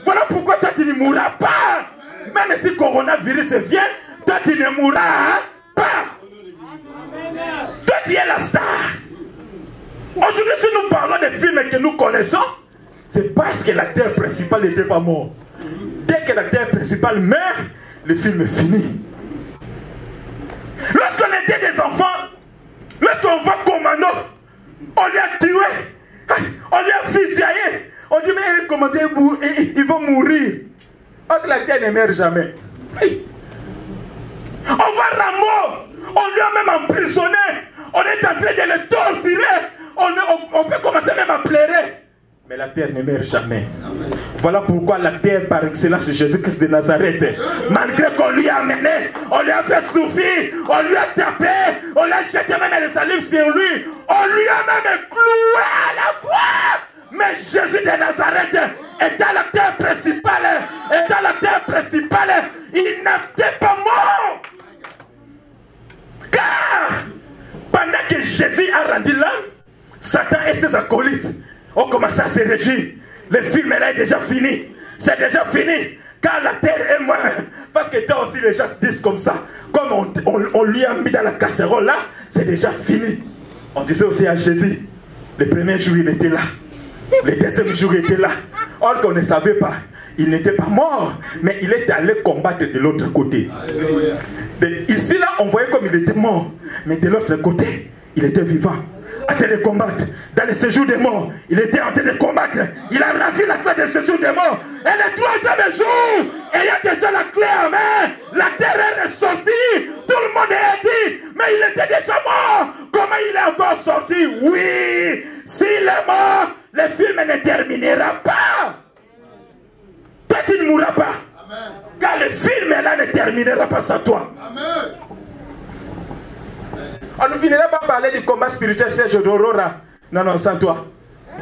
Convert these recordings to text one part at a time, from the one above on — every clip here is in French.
Voilà pourquoi toi tu ne mourras pas. Même si coronavirus vient, toi tu ne mourras pas. Toi tu es la star. Aujourd'hui, si nous parlons des films que nous connaissons, c'est parce que l'acteur principal n'était pas mort. Dès que l'acteur principal meurt, le film est fini. Lorsqu'on était des enfants, lorsqu'on voit Commando, on lui a tué, on lui a fusillé. On dit, mais Commando, il va mourir. Or, l'acteur ne meurt jamais. On voit Rambo, on lui a même emprisonné. On est en train de le torturer. On peut commencer même à pleurer. Mais la terre ne meurt jamais. Voilà pourquoi la terre par excellence c'est Jésus-Christ de Nazareth. Malgré qu'on lui a amené, on lui a fait souffrir, on lui a tapé, on lui a jeté même les salives sur lui, on lui a même cloué à la croix. Mais Jésus de Nazareth étant l'acteur principal, il n'était pas mort. Car pendant que Jésus a rendu l'âme, Satan et ses acolytes ont commencé à se réjouir. Le film là est déjà fini. C'est déjà fini. Car la terre est morte. Parce que toi aussi les gens se disent comme ça. Comme on lui a mis dans la casserole là, c'est déjà fini. On disait aussi à Jésus, le premier jour il était là. Le deuxième jour il était là. Or qu'on ne savait pas. Il n'était pas mort. Mais il est allé combattre de l'autre côté. Ici là on voyait comme il était mort. Mais de l'autre côté, il était vivant. En train de combattre. Dans le séjour des morts, il était en train de combattre. Il a ravi la clé de séjour des morts. Et le troisième jour, ayant déjà la clé en main, la terre est ressortie. Tout le monde est dit, mais il était déjà mort. Comment il est encore sorti? Oui, s'il est mort, le film ne terminera pas. Toi, tu ne mourras pas. Amen. Car le film là ne terminera pas sans toi. Amen. On ne finira pas parler du combat spirituel Serge d'Aurora. Non, non, sans toi.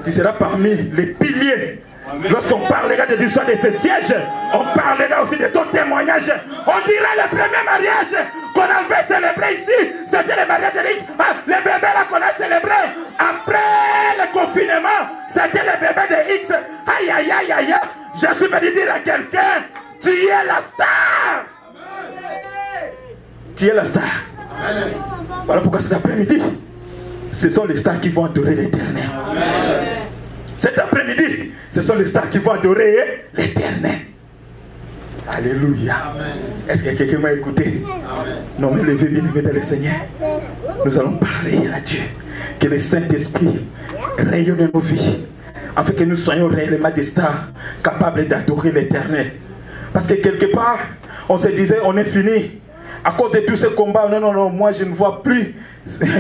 Tu seras parmi les piliers. Lorsqu'on parlera de l'histoire de ces sièges, on parlera aussi de ton témoignage. On dira le premier mariage qu'on avait célébré ici, c'était le mariage de X. Le bébé là qu'on a célébré après le confinement, c'était le bébé de X. Aïe, aïe, aïe, aïe. Je suis venu dire à quelqu'un, tu es la star. Tu es la star. Voilà pourquoi cet après-midi, ce sont les stars qui vont adorer l'Éternel. Cet après-midi, ce sont les stars qui vont adorer l'Éternel. Alléluia. Est-ce que quelqu'un m'a écouté? Non, mais levez bien aimé dans le Seigneur. Nous allons parler à Dieu. Que le Saint-Esprit rayonne nos vies, afin que nous soyons réellement des stars capables d'adorer l'Éternel. Parce que quelque part, on se disait, on est fini. À cause de tous ces combats, non, non, non, moi je ne vois plus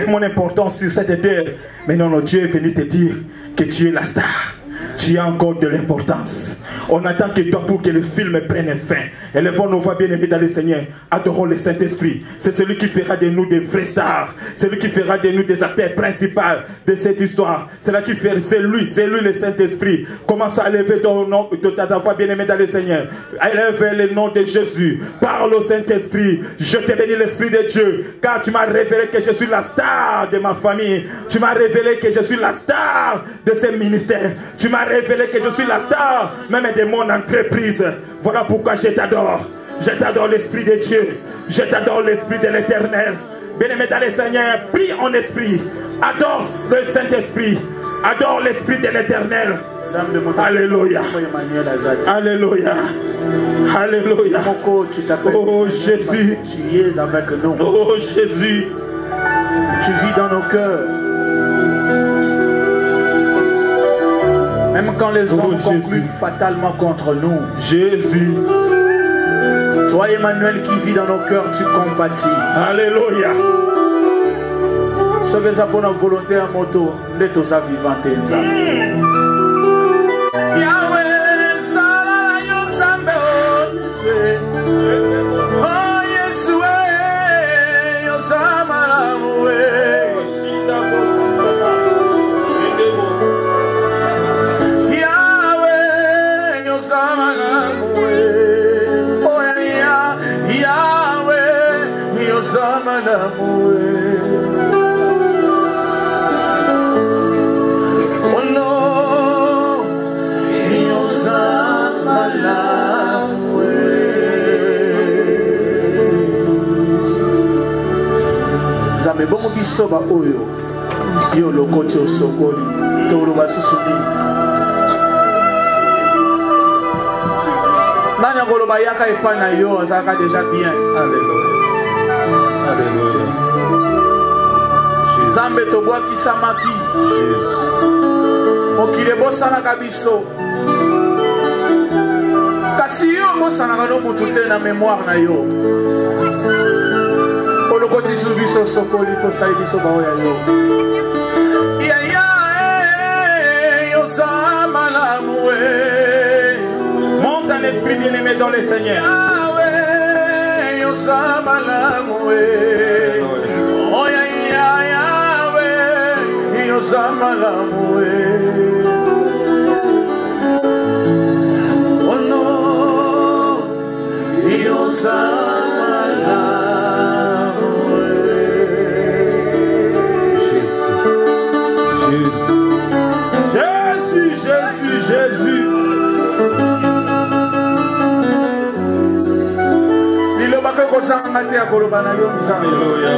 mon importance sur cette terre. Mais non, non, Dieu est venu te dire que tu es la star. Tu as encore de l'importance. On attend que toi pour que le film prenne fin. Élevons nos voix bien-aimés dans le Seigneur. Adorons le Saint-Esprit. C'est celui qui fera de nous des vrais stars. C'est lui qui fera de nous des acteurs principaux de cette histoire. C'est là qui fait, c'est lui le Saint-Esprit. Commence à élever ton nom, ta voix bien-aimée dans le Seigneur. Élève le nom de Jésus. Parle au Saint-Esprit. Je te bénis l'Esprit de Dieu. Car tu m'as révélé que je suis la star de ma famille. Tu m'as révélé que je suis la star de ce ministère. Tu m'as révélé que je suis la star même de mon entreprise. Voilà pourquoi je t'adore. Je t'adore l'Esprit de Dieu. Je t'adore l'Esprit de l'Éternel. Bien-aimé dans le Seigneur, prie en esprit. Adore le Saint-Esprit. Adore l'Esprit de l'Éternel. Alléluia. Alléluia. Alléluia. Oh Jésus. Tu es avec nous. Oh Jésus. Tu vis dans nos cœurs. Même quand les hommes concluent fatalement contre nous. Jésus. Toi Emmanuel qui vis dans nos cœurs, tu compatis. Alléluia. Ce que ça pour notre volonté à moto, de tout ça vivant. Oh no, Zambe bongo biso ba oyo yo lokoti osokoli tolo basusubi nani akoloba yaka epa na yo azalaka déjà bien. Alléluia. Alléluia. Zambe tobwakisamaki mokili ebosanaka biso kasi yo obosanaka no mutu te na mémoire na yo olokotisi biso sokoli tosali biso baoya yo yaya yoza malamu monte en esprit bien-aimé dans le Seigneur. Yahweh yoza malamu oh Yahweh yoza malamu oh no yoza Jésus. Lilobaka kozanga te ya koloba na yo nzambe. Alléluia.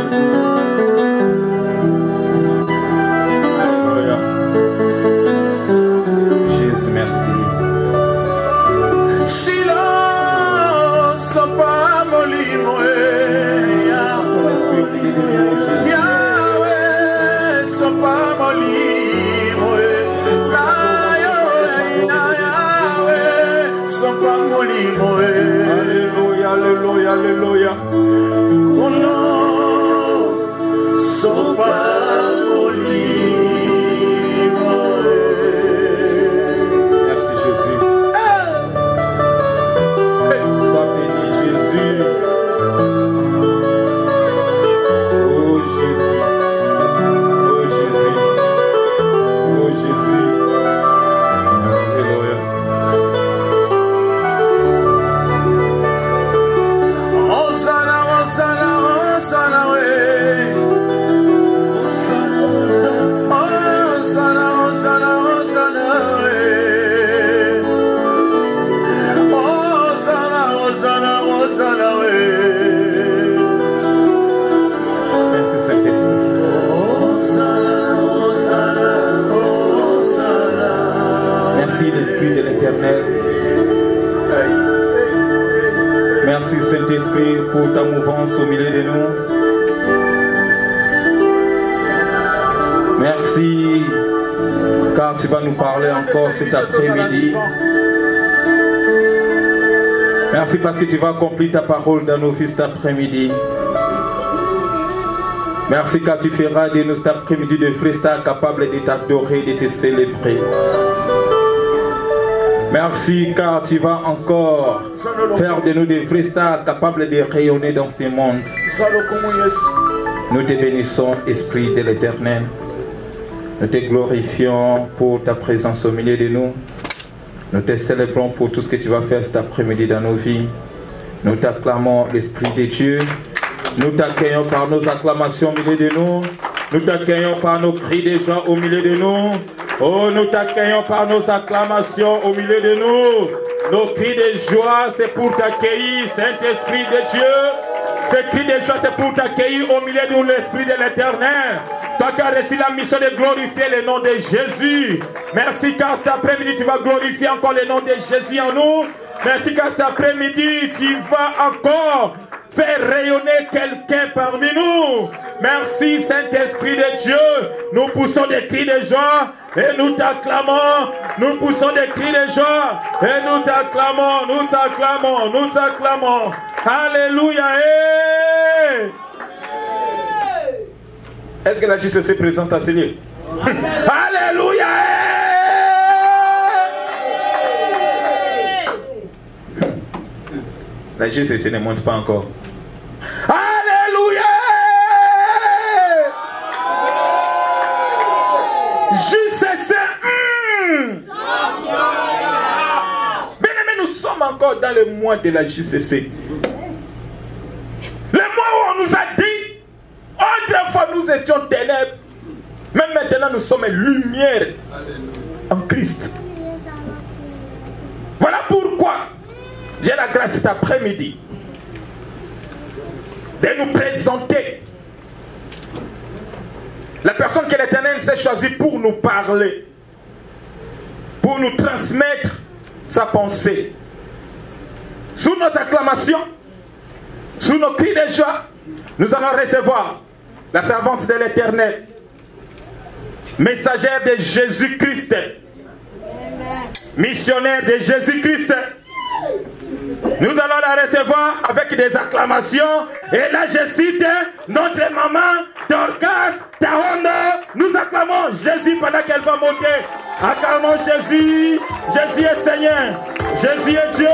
Alléluia. Jésus, merci. Silence pas molimo Yahweh sopa molimo Alléluia, alléluia, alléluia. Oh non, sopa molimo. Merci Jésus. Sois béni Jésus. Oh Jésus. Oh Jésus. Oh Jésus. Alléluia. Merci Saint-Esprit pour ta mouvance au milieu de nous. Merci car tu vas nous parler encore cet après-midi. Merci parce que tu vas accomplir ta parole dans nos vies cet après-midi. Merci car tu feras de nous cet après-midi de vrais stars capables de t'adorer et de te célébrer. Merci car tu vas encore faire de nous des vrais stars capables de rayonner dans ce monde. Nous te bénissons, Esprit de l'Éternel. Nous te glorifions pour ta présence au milieu de nous. Nous te célébrons pour tout ce que tu vas faire cet après-midi dans nos vies. Nous t'acclamons, l'Esprit de Dieu. Nous t'accueillons par nos acclamations au milieu de nous. Nous t'accueillons par nos cris de joie au milieu de nous. Oh, nous t'accueillons par nos acclamations au milieu de nous. Nos cris de joie, c'est pour t'accueillir, Saint-Esprit de Dieu. Ces cris de joie, c'est pour t'accueillir au milieu de nous, l'Esprit de l'Éternel. Toi qui as reçu la mission de glorifier le nom de Jésus. Merci car cet après-midi, tu vas glorifier encore le nom de Jésus en nous. Merci car cet après-midi, tu vas encore faire rayonner quelqu'un parmi nous. Merci Saint-Esprit de Dieu. Nous poussons des cris de joie et nous t'acclamons. Nous poussons des cris de joie et nous t'acclamons. Nous t'acclamons. Nous t'acclamons. Alléluia. Est-ce que la JCC est présente à ce lieu? Alléluia. La JCC ne monte pas encore. Alléluia. JCC. Bien-aimés, nous sommes encore dans le mois de la JCC. Le mois où on nous a dit, autrefois nous étions ténèbres, mais maintenant nous sommes lumière en Christ. Voilà pourquoi J'ai la grâce cet après-midi de nous présenter la personne que l'Éternel s'est choisie pour nous parler, pour nous transmettre sa pensée. Sous nos acclamations, sous nos cris de joie, nous allons recevoir la servante de l'Éternel, messagère de Jésus-Christ, missionnaire de Jésus-Christ. Nous allons la recevoir avec des acclamations. Et là, je cite notre maman Dorcas Tahondo. Nous acclamons Jésus pendant qu'elle va monter. Acclamons Jésus. Jésus est Seigneur. Jésus est Dieu.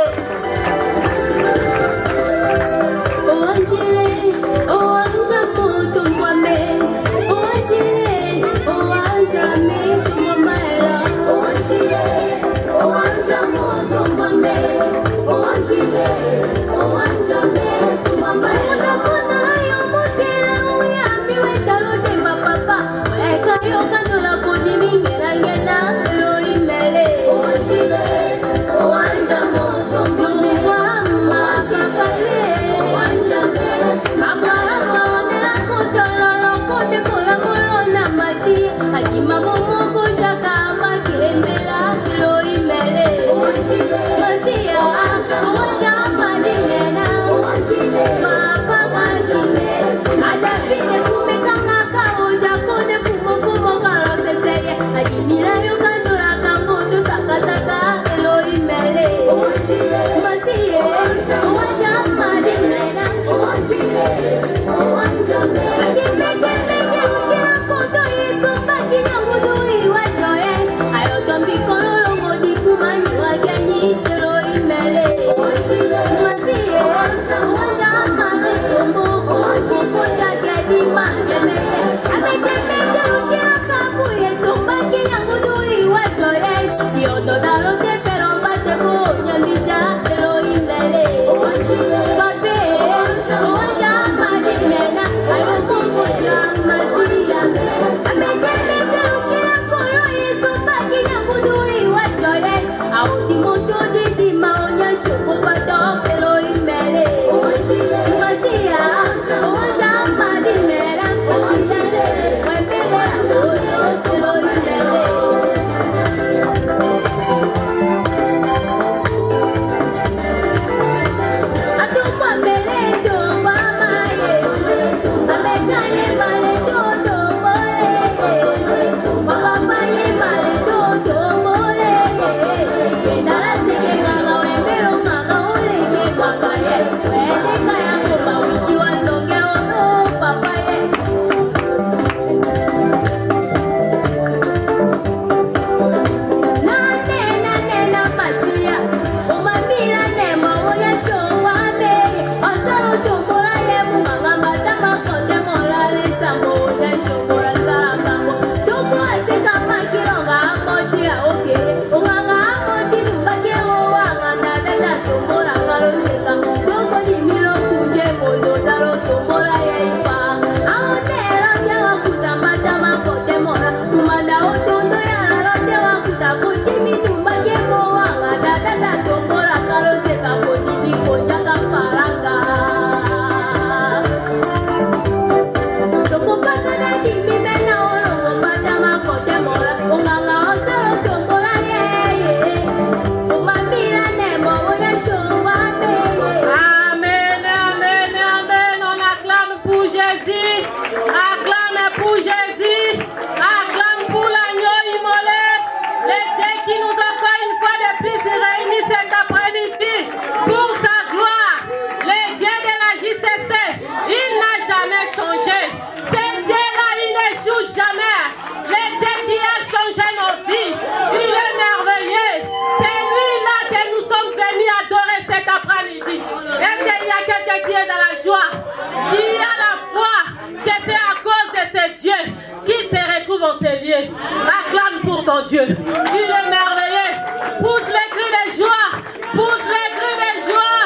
Acclame pour ton Dieu. Il est merveilleux. Pousse les cris de joie. Pousse les cris de joie.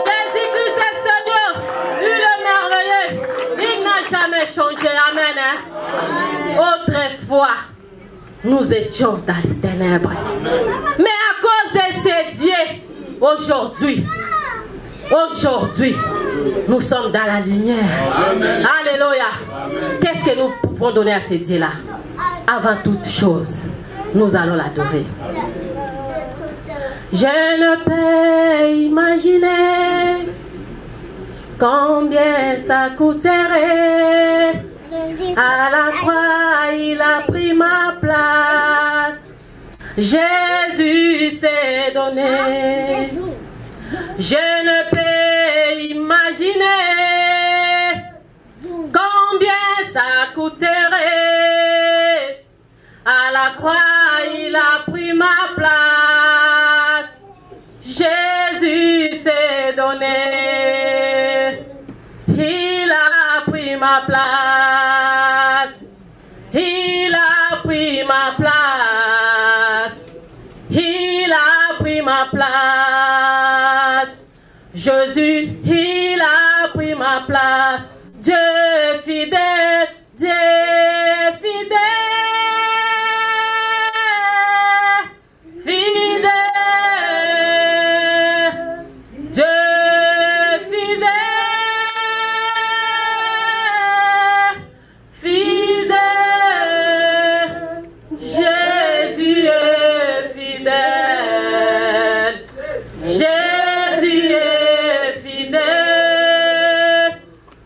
Jésus-Christ est Seigneur. Il est merveilleux. Il n'a jamais changé. Amen. Autrefois, nous étions dans les ténèbres. Mais à cause de ces dieux, aujourd'hui, Aujourd'hui, nous sommes dans la lumière. Amen. Alléluia. Qu'est-ce que nous pouvons donner à ce Dieu-là? Avant toute chose, nous allons l'adorer. Je ne peux imaginer combien ça coûterait. À la croix, il a pris ma place. Jésus s'est donné. Je ne peux imaginer combien ça coûterait. À la croix, il a pris ma place. Jésus s'est donné. Il a pris ma place. Il a pris ma place. Il a pris ma place. Jésus, il a pris ma place. Dieu fidèle, Dieu fidèle, fidèle, Dieu fidèle, fidèle, Jésus est fidèle, Jésus est fidèle,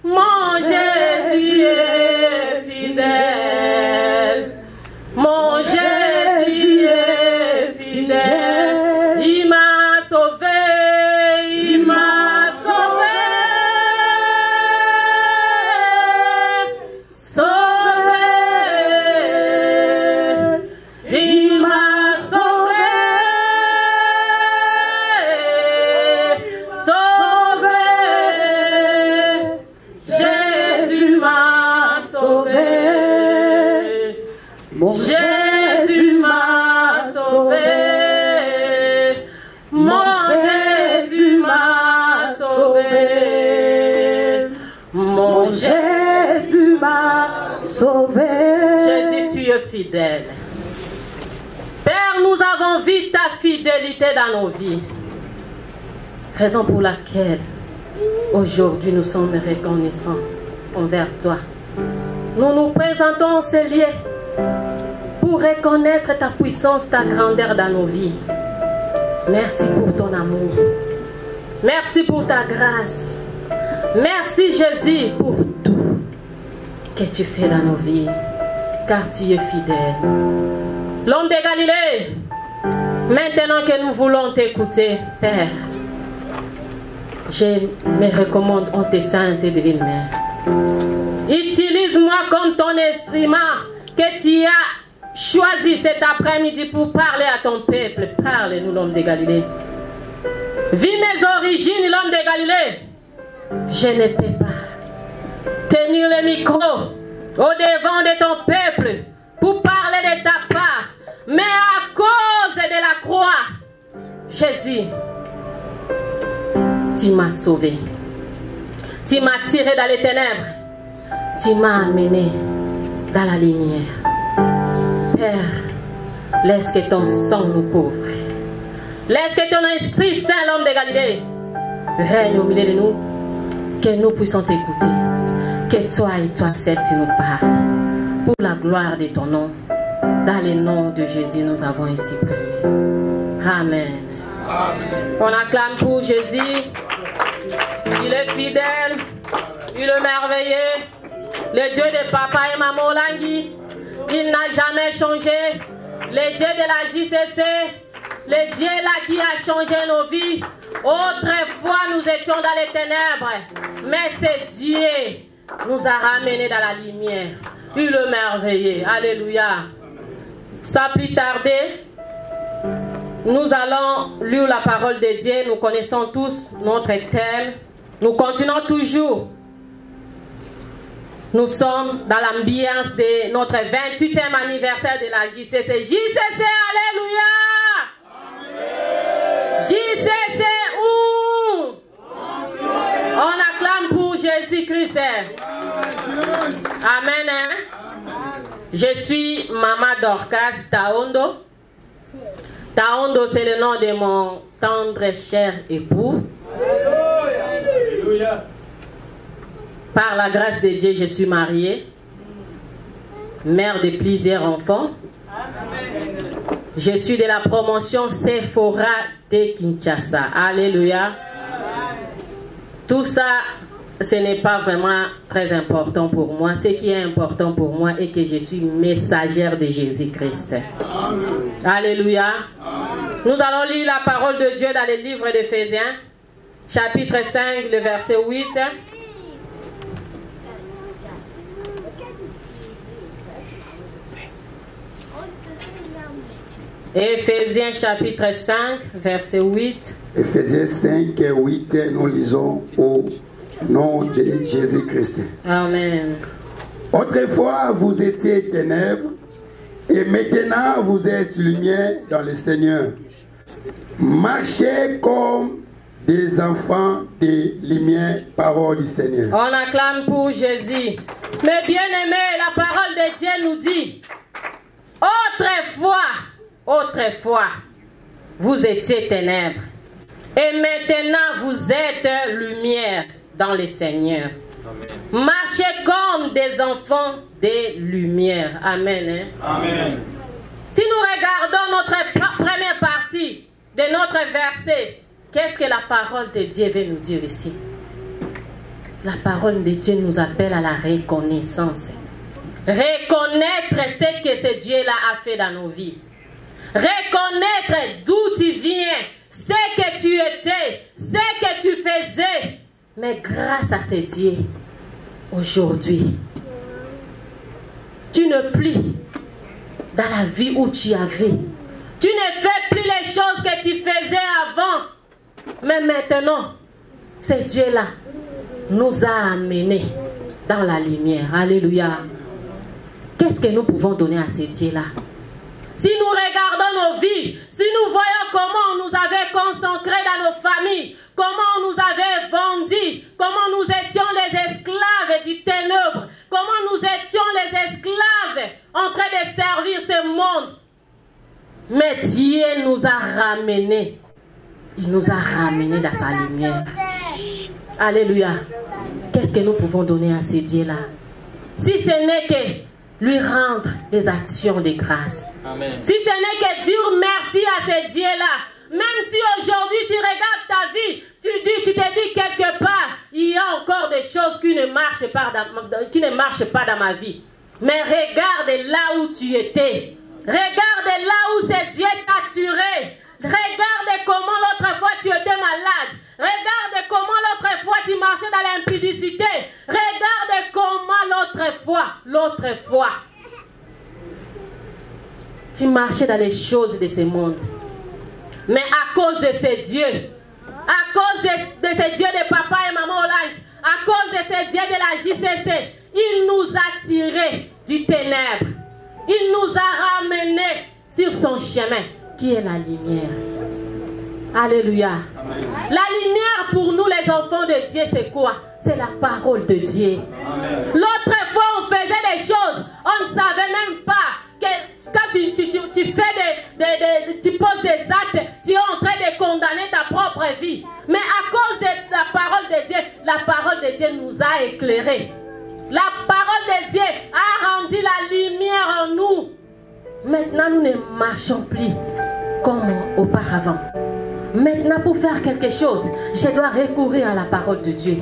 mon Jésus est fidèle, mon Jésus est fidèle, il m'a sauvé, il m'a sauvé, sauvé, il m'a sauvé, sauvé, Jésus m'a sauvé, Jésus m'a sauvé, mon Jésus m'a sauvé, mon Jésus m'a sauvé. Jésus, tu es fidèle. Père, nous avons vu ta fidélité dans nos vies. Raison pour laquelle aujourd'hui nous sommes reconnaissants envers toi. Nous nous présentons ce lieu pour reconnaître ta puissance, ta grandeur dans nos vies. Merci pour ton amour. Merci pour ta grâce. Merci Jésus pour tout que tu fais dans nos vies, car tu es fidèle. L'homme de Galilée, maintenant que nous voulons t'écouter, Père, je me recommande en tes saintes et divines mains. Utilise-moi comme ton instrument que tu as choisi cet après-midi pour parler à ton peuple. Parle-nous, l'homme de Galilée. Vis mes origines, l'homme de Galilée. Je ne peux pas tenir le micro au devant de ton peuple pour parler de ta part. Mais à cause de la croix, Jésus, tu m'as sauvé. Tu m'as tiré dans les ténèbres. Tu m'as amené dans la lumière. Père, laisse que ton sang nous couvre. Laisse que ton Esprit Saint, l'homme de Galilée, règne au milieu de nous. Que nous puissions t'écouter. Que toi et toi seul tu nous parles. Pour la gloire de ton nom. Dans le nom de Jésus, nous avons ainsi prié. Amen. Amen. On acclame pour Jésus. Il est fidèle. Il est merveilleux. Le Dieu de papa et maman Langui. Il n'a jamais changé. Le Dieu de la JCC. Le Dieu là qui a changé nos vies. Autrefois nous étions dans les ténèbres. Mais ce Dieu nous a ramenés dans la lumière. Il est merveilleux. Alléluia. Sans plus tarder, nous allons lire la parole de Dieu. Nous connaissons tous notre thème. Nous continuons toujours. Nous sommes dans l'ambiance de notre 28e anniversaire de la JCC. JCC, alléluia! JCC où? On acclame pour Jésus-Christ. Amen. Hein? Je suis Maman Dorcas Taondo. Taondo, c'est le nom de mon tendre cher époux. Par la grâce de Dieu, je suis mariée, mère de plusieurs enfants. Je suis de la promotion Sephora de Kinshasa. Alléluia. Tout ça, ce n'est pas vraiment très important pour moi. Ce qui est important pour moi est que je suis messagère de Jésus-Christ. Alléluia. Nous allons lire la parole de Dieu dans le livre d'Éphésiens, chapitre 5, le verset 8. Éphésiens chapitre 5, verset 8. Éphésiens 5, 8, nous lisons au nom de Jésus-Christ. Amen. Autrefois, vous étiez ténèbres, et maintenant vous êtes lumière dans le Seigneur. Marchez comme des enfants de lumière, parole du Seigneur. On acclame pour Jésus. Mais bien aimé, la parole de Dieu nous dit, autrefois, vous étiez ténèbres, et maintenant vous êtes lumière dans le Seigneur. Amen. Marchez comme des enfants de lumière. Amen. Hein? Amen. Si nous regardons notre première partie de notre verset, qu'est-ce que la parole de Dieu veut nous dire ici? La parole de Dieu nous appelle à la reconnaissance. Reconnaître ce que ce Dieu-là a fait dans nos vies. Reconnaître d'où tu viens, ce que tu étais, ce que tu faisais. Mais grâce à ce Dieu, aujourd'hui, tu ne plus dans la vie où tu avais. Tu ne fais plus les choses que tu faisais avant. Mais maintenant, ce Dieu-là nous a amenés dans la lumière. Alléluia. Qu'est-ce que nous pouvons donner à ce Dieu-là? Si nous regardons nos vies, si nous voyons comment on nous avait concentrés dans nos familles, comment on nous avait vendus, comment nous étions les esclaves du ténèbre, comment nous étions les esclaves en train de servir ce monde. Mais Dieu nous a ramenés. Il nous a ramenés dans sa lumière. Alléluia. Qu'est-ce que nous pouvons donner à ce Dieu-là? Si ce n'est que lui rendre des actions de grâce. Amen. Si ce n'est que dire merci à ce Dieu-là. Même si aujourd'hui tu regardes ta vie, tu te dis quelque part, il y a encore des choses qui ne marchent pas dans ma vie. Mais regarde là où tu étais. Regarde là où ce Dieu t'a turé. Regarde comment l'autre fois tu étais malade. Regarde comment l'autre fois tu marchais dans l'impudicité. Regarde comment l'autre fois tu marchais dans les choses de ce monde. Mais à cause de ces dieux, à cause de ces dieux de papa et maman Hollande, à cause de ces dieux de la JCC, il nous a tirés du ténèbre. Il nous a ramenés sur son chemin, qui est la lumière. Alléluia. Amen. La lumière pour nous, les enfants de Dieu, c'est quoi? C'est la parole de Dieu. L'autre fois, on faisait des choses, on ne savait même pas que quand tu fais tu poses des actes, tu es en train de condamner ta propre vie. Mais à cause de la parole de Dieu, la parole de Dieu nous a éclairés. La parole de Dieu a rendu la lumière en nous. Maintenant, nous ne marchons plus comme auparavant. Maintenant, pour faire quelque chose, je dois recourir à la parole de Dieu.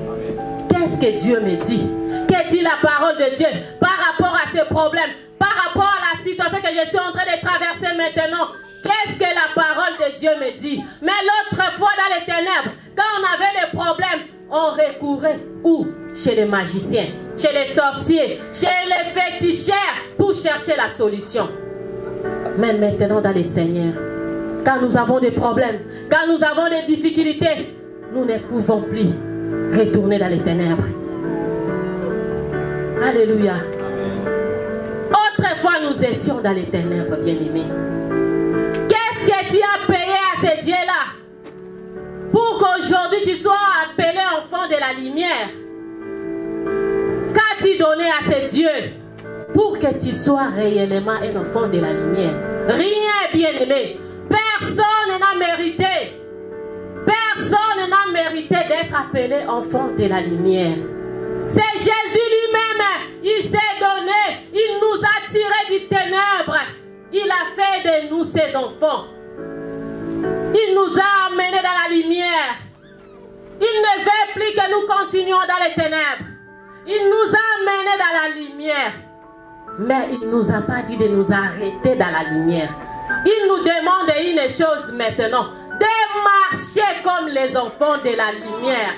Qu'est-ce que Dieu me dit? Que dit la parole de Dieu par rapport à ces problèmes, par rapport à la situation que je suis en train de traverser maintenant? Qu'est-ce que la parole de Dieu me dit? Mais l'autre fois dans les ténèbres, quand on avait des problèmes, on recourait où? Chez les magiciens, chez les sorciers, chez les féticheurs pour chercher la solution. Mais maintenant dans les Seigneurs, quand nous avons des problèmes, quand nous avons des difficultés, nous ne pouvons plus retourner dans les ténèbres. Alléluia. Autrefois, nous étions dans les ténèbres, bien-aimés. Qu'est-ce que tu as payé à ce Dieu-là pour qu'aujourd'hui tu sois appelé enfant de la lumière? Qu'as-tu donné à ce Dieu pour que tu sois réellement un enfant de la lumière? Rien, bien-aimé. Personne n'a mérité. Personne n'a mérité mérité d'être appelé enfant de la lumière. C'est Jésus lui-même, il s'est donné, il nous a tirés du ténèbre. Il a fait de nous ses enfants. Il nous a amenés dans la lumière. Il ne veut plus que nous continuions dans les ténèbres. Il nous a amenés dans la lumière. Mais il ne nous a pas dit de nous arrêter dans la lumière. Il nous demande une chose maintenant, de marcher comme les enfants de la lumière.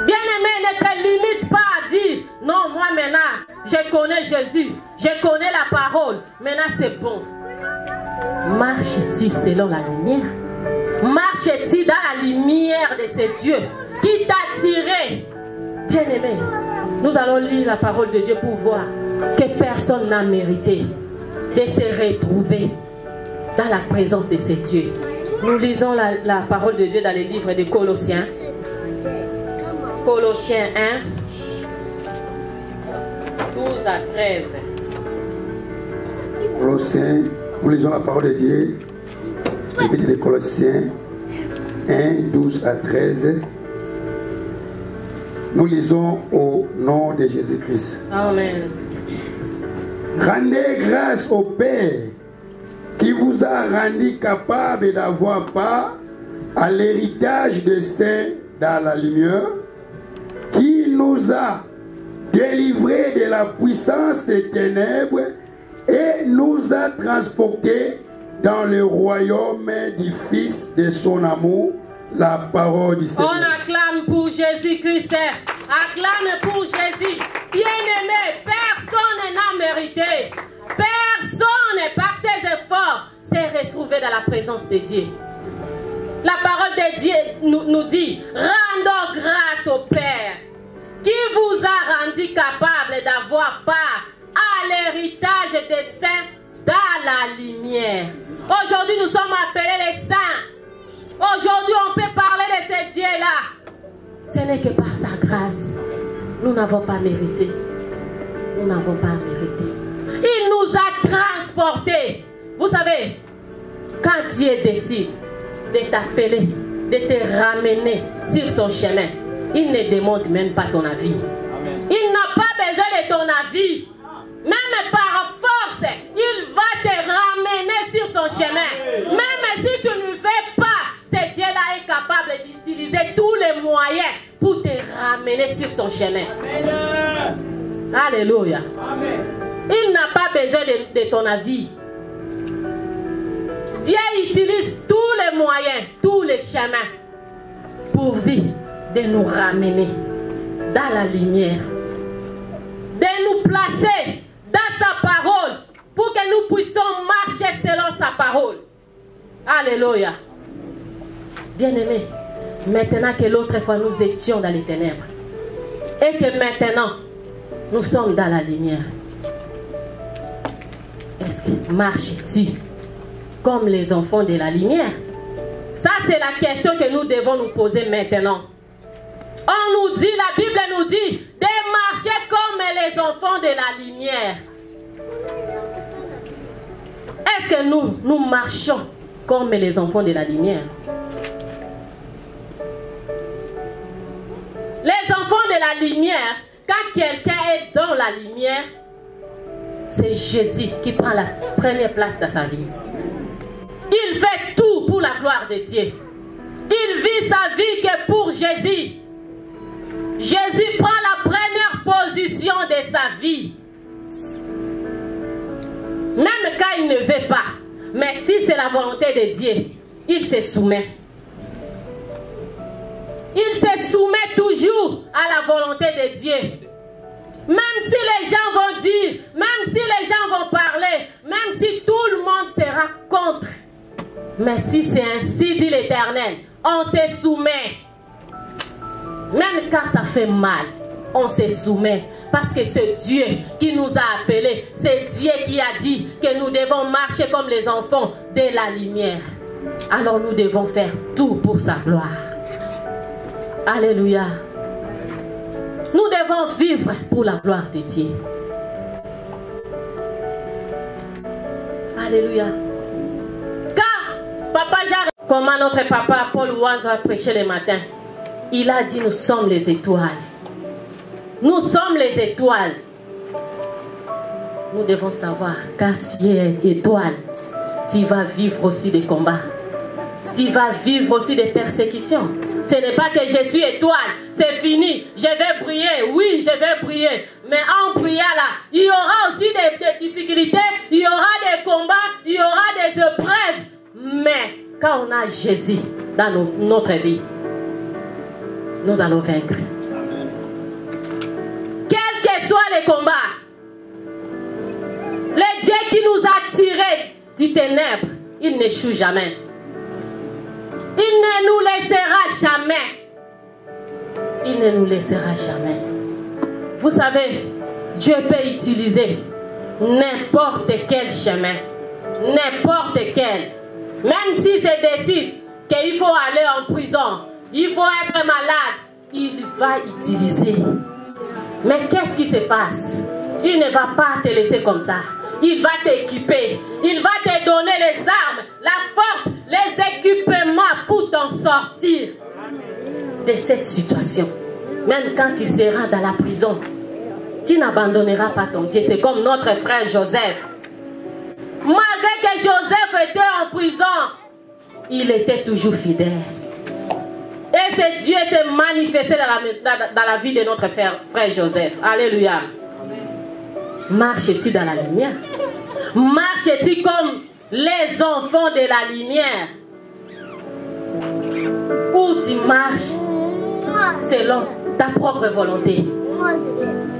Bien-aimé, ne te limite pas à dire, non, moi maintenant, je connais Jésus, je connais la parole, maintenant c'est bon. Marche-t-il selon la lumière? Marche-t-il dans la lumière de ce Dieu qui t'a tiré? Bien-aimé, nous allons lire la parole de Dieu pour voir que personne n'a mérité de se retrouver dans la présence de ce Dieu. Nous lisons la parole de Dieu dans les livres de Colossiens. Colossiens 1, 12 à 13. Colossiens, nous lisons la parole de Dieu. Le livre de Colossiens 1, 12 à 13. Nous lisons au nom de Jésus-Christ. Amen. Rendez grâce au Père qui vous a rendu capable d'avoir part à l'héritage des saints dans la lumière, qui nous a délivrés de la puissance des ténèbres et nous a transportés dans le royaume du Fils de son amour, la parole du Seigneur. On acclame pour Jésus-Christ. Acclame pour Jésus. Bien-aimé, personne n'a mérité. Personne, par ses efforts, s'est retrouvé dans la présence de Dieu. La parole de Dieu nous dit, rendons grâce au Père qui vous a rendu capable d'avoir part à l'héritage des saints dans la lumière. Aujourd'hui, nous sommes appelés les saints. Aujourd'hui, on peut parler de ce Dieu-là. Ce n'est que par sa grâce. Nous n'avons pas mérité. Nous n'avons pas mérité. Il nous a transportés. Vous savez, quand Dieu décide de t'appeler, de te ramener sur son chemin, il ne demande même pas ton avis. Amen. Il n'a pas besoin de ton avis. Même par force, il va te ramener sur son chemin. Amen. Même si tu ne veux pas, ce Dieu-là est capable d'utiliser tous les moyens pour te ramener sur son chemin. Amen. Alléluia. Amen. Il n'a pas besoin de ton avis. Dieu utilise tous les moyens, tous les chemins pourvu de nous ramener dans la lumière, de nous placer dans sa parole pour que nous puissions marcher selon sa parole. Alléluia. Bien-aimés, maintenant que l'autre fois nous étions dans les ténèbres et que maintenant nous sommes dans la lumière, est-ce que marche-t-il comme les enfants de la lumière? Ça, c'est la question que nous devons nous poser maintenant. On nous dit, la Bible nous dit, de marcher comme les enfants de la lumière. Est-ce que nous marchons comme les enfants de la lumière? Les enfants de la lumière, quand quelqu'un est dans la lumière, c'est Jésus qui prend la première place dans sa vie. Il fait tout pour la gloire de Dieu. Il vit sa vie que pour Jésus. Jésus prend la première position de sa vie. Même quand il ne veut pas. Mais si c'est la volonté de Dieu, il se soumet. Il se soumet toujours à la volonté de Dieu. Même si les gens vont dire, même si les gens vont parler, même si tout le monde sera contre. Mais si c'est ainsi, dit l'Éternel, on se soumet. Même quand ça fait mal, on se soumet. Parce que c'est Dieu qui nous a appelés. C'est Dieu qui a dit que nous devons marcher comme les enfants de la lumière. Alors nous devons faire tout pour sa gloire. Alléluia. Nous devons vivre pour la gloire de Dieu. Alléluia. Quand Papa Jacques Comment notre papa Paul Wanzo a prêché le matin. Il a dit nous sommes les étoiles. Nous sommes les étoiles. Nous devons savoir, car tu es étoile, tu vas vivre aussi des combats. Tu vas vivre aussi des persécutions. Ce n'est pas que je suis étoile, c'est fini, je vais briller. Oui, je vais briller. Mais en brillant là, il y aura aussi des difficultés, il y aura des combats, il y aura des épreuves. Mais quand on a Jésus dans notre vie, nous allons vaincre. Quels que soient les combats, le Dieu qui nous a tirés du ténèbre, il n'échoue jamais. Il ne nous laissera jamais. Il ne nous laissera jamais. Vous savez, Dieu peut utiliser n'importe quel chemin. N'importe quel. Même si c'est décide qu'il faut aller en prison, il faut être malade, il va utiliser. Mais qu'est-ce qui se passe? Il ne va pas te laisser comme ça. Il va t'équiper. Il va te donner les armes, la force, les équipements pour t'en sortir de cette situation. Même quand tu seras dans la prison, tu n'abandonneras pas ton Dieu. C'est comme notre frère Joseph. Malgré que Joseph était en prison, il était toujours fidèle. Et ce Dieu s'est manifesté dans la vie de notre frère Joseph. Alléluia. Marches-tu dans la lumière? Marches-tu comme les enfants de la lumière? Ou tu marches selon ta propre volonté?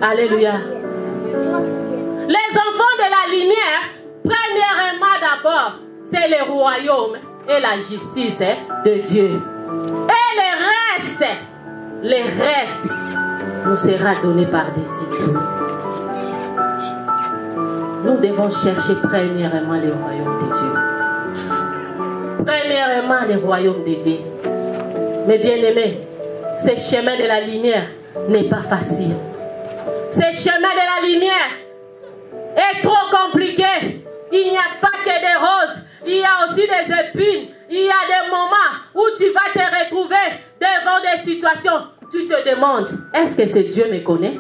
Alléluia. Les enfants de la lumière, premièrement d'abord, c'est le royaume et la justice de Dieu. Et le reste nous sera donné par-dessus tout. Nous devons chercher premièrement le royaume de Dieu. Premièrement le royaume de Dieu. Mais bien aimés, ce chemin de la lumière n'est pas facile. Ce chemin de la lumière est trop compliqué. Il n'y a pas que des roses. Il y a aussi des épines. Il y a des moments où tu vas te retrouver devant des situations. Tu te demandes, est-ce que ce Dieu me connaît?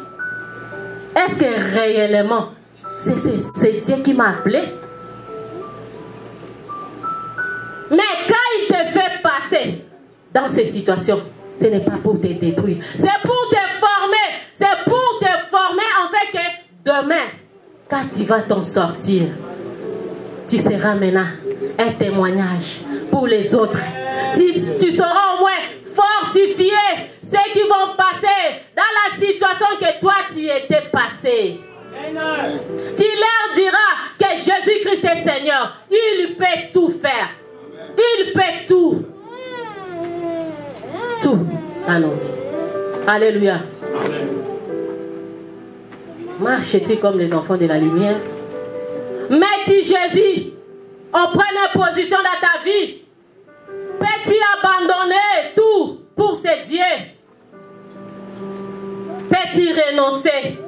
Est-ce que réellement c'est Dieu qui m'a appelé? Mais quand il te fait passer dans ces situations, ce n'est pas pour te détruire. C'est pour te former. C'est pour te former en fait que demain, quand tu vas t'en sortir, tu seras maintenant un témoignage pour les autres. Tu seras au moins fortifié ceux qui vont passer dans la situation que toi tu étais passé. Tu leur diras que Jésus-Christ est Seigneur. Il peut tout faire. Il peut tout. Tout dans nos vies. Alléluia. Marches-tu comme les enfants de la lumière? Mets-tu Jésus en première position dans ta vie? Peux-tu abandonner tout pour ce Dieu? Peux-tu renoncer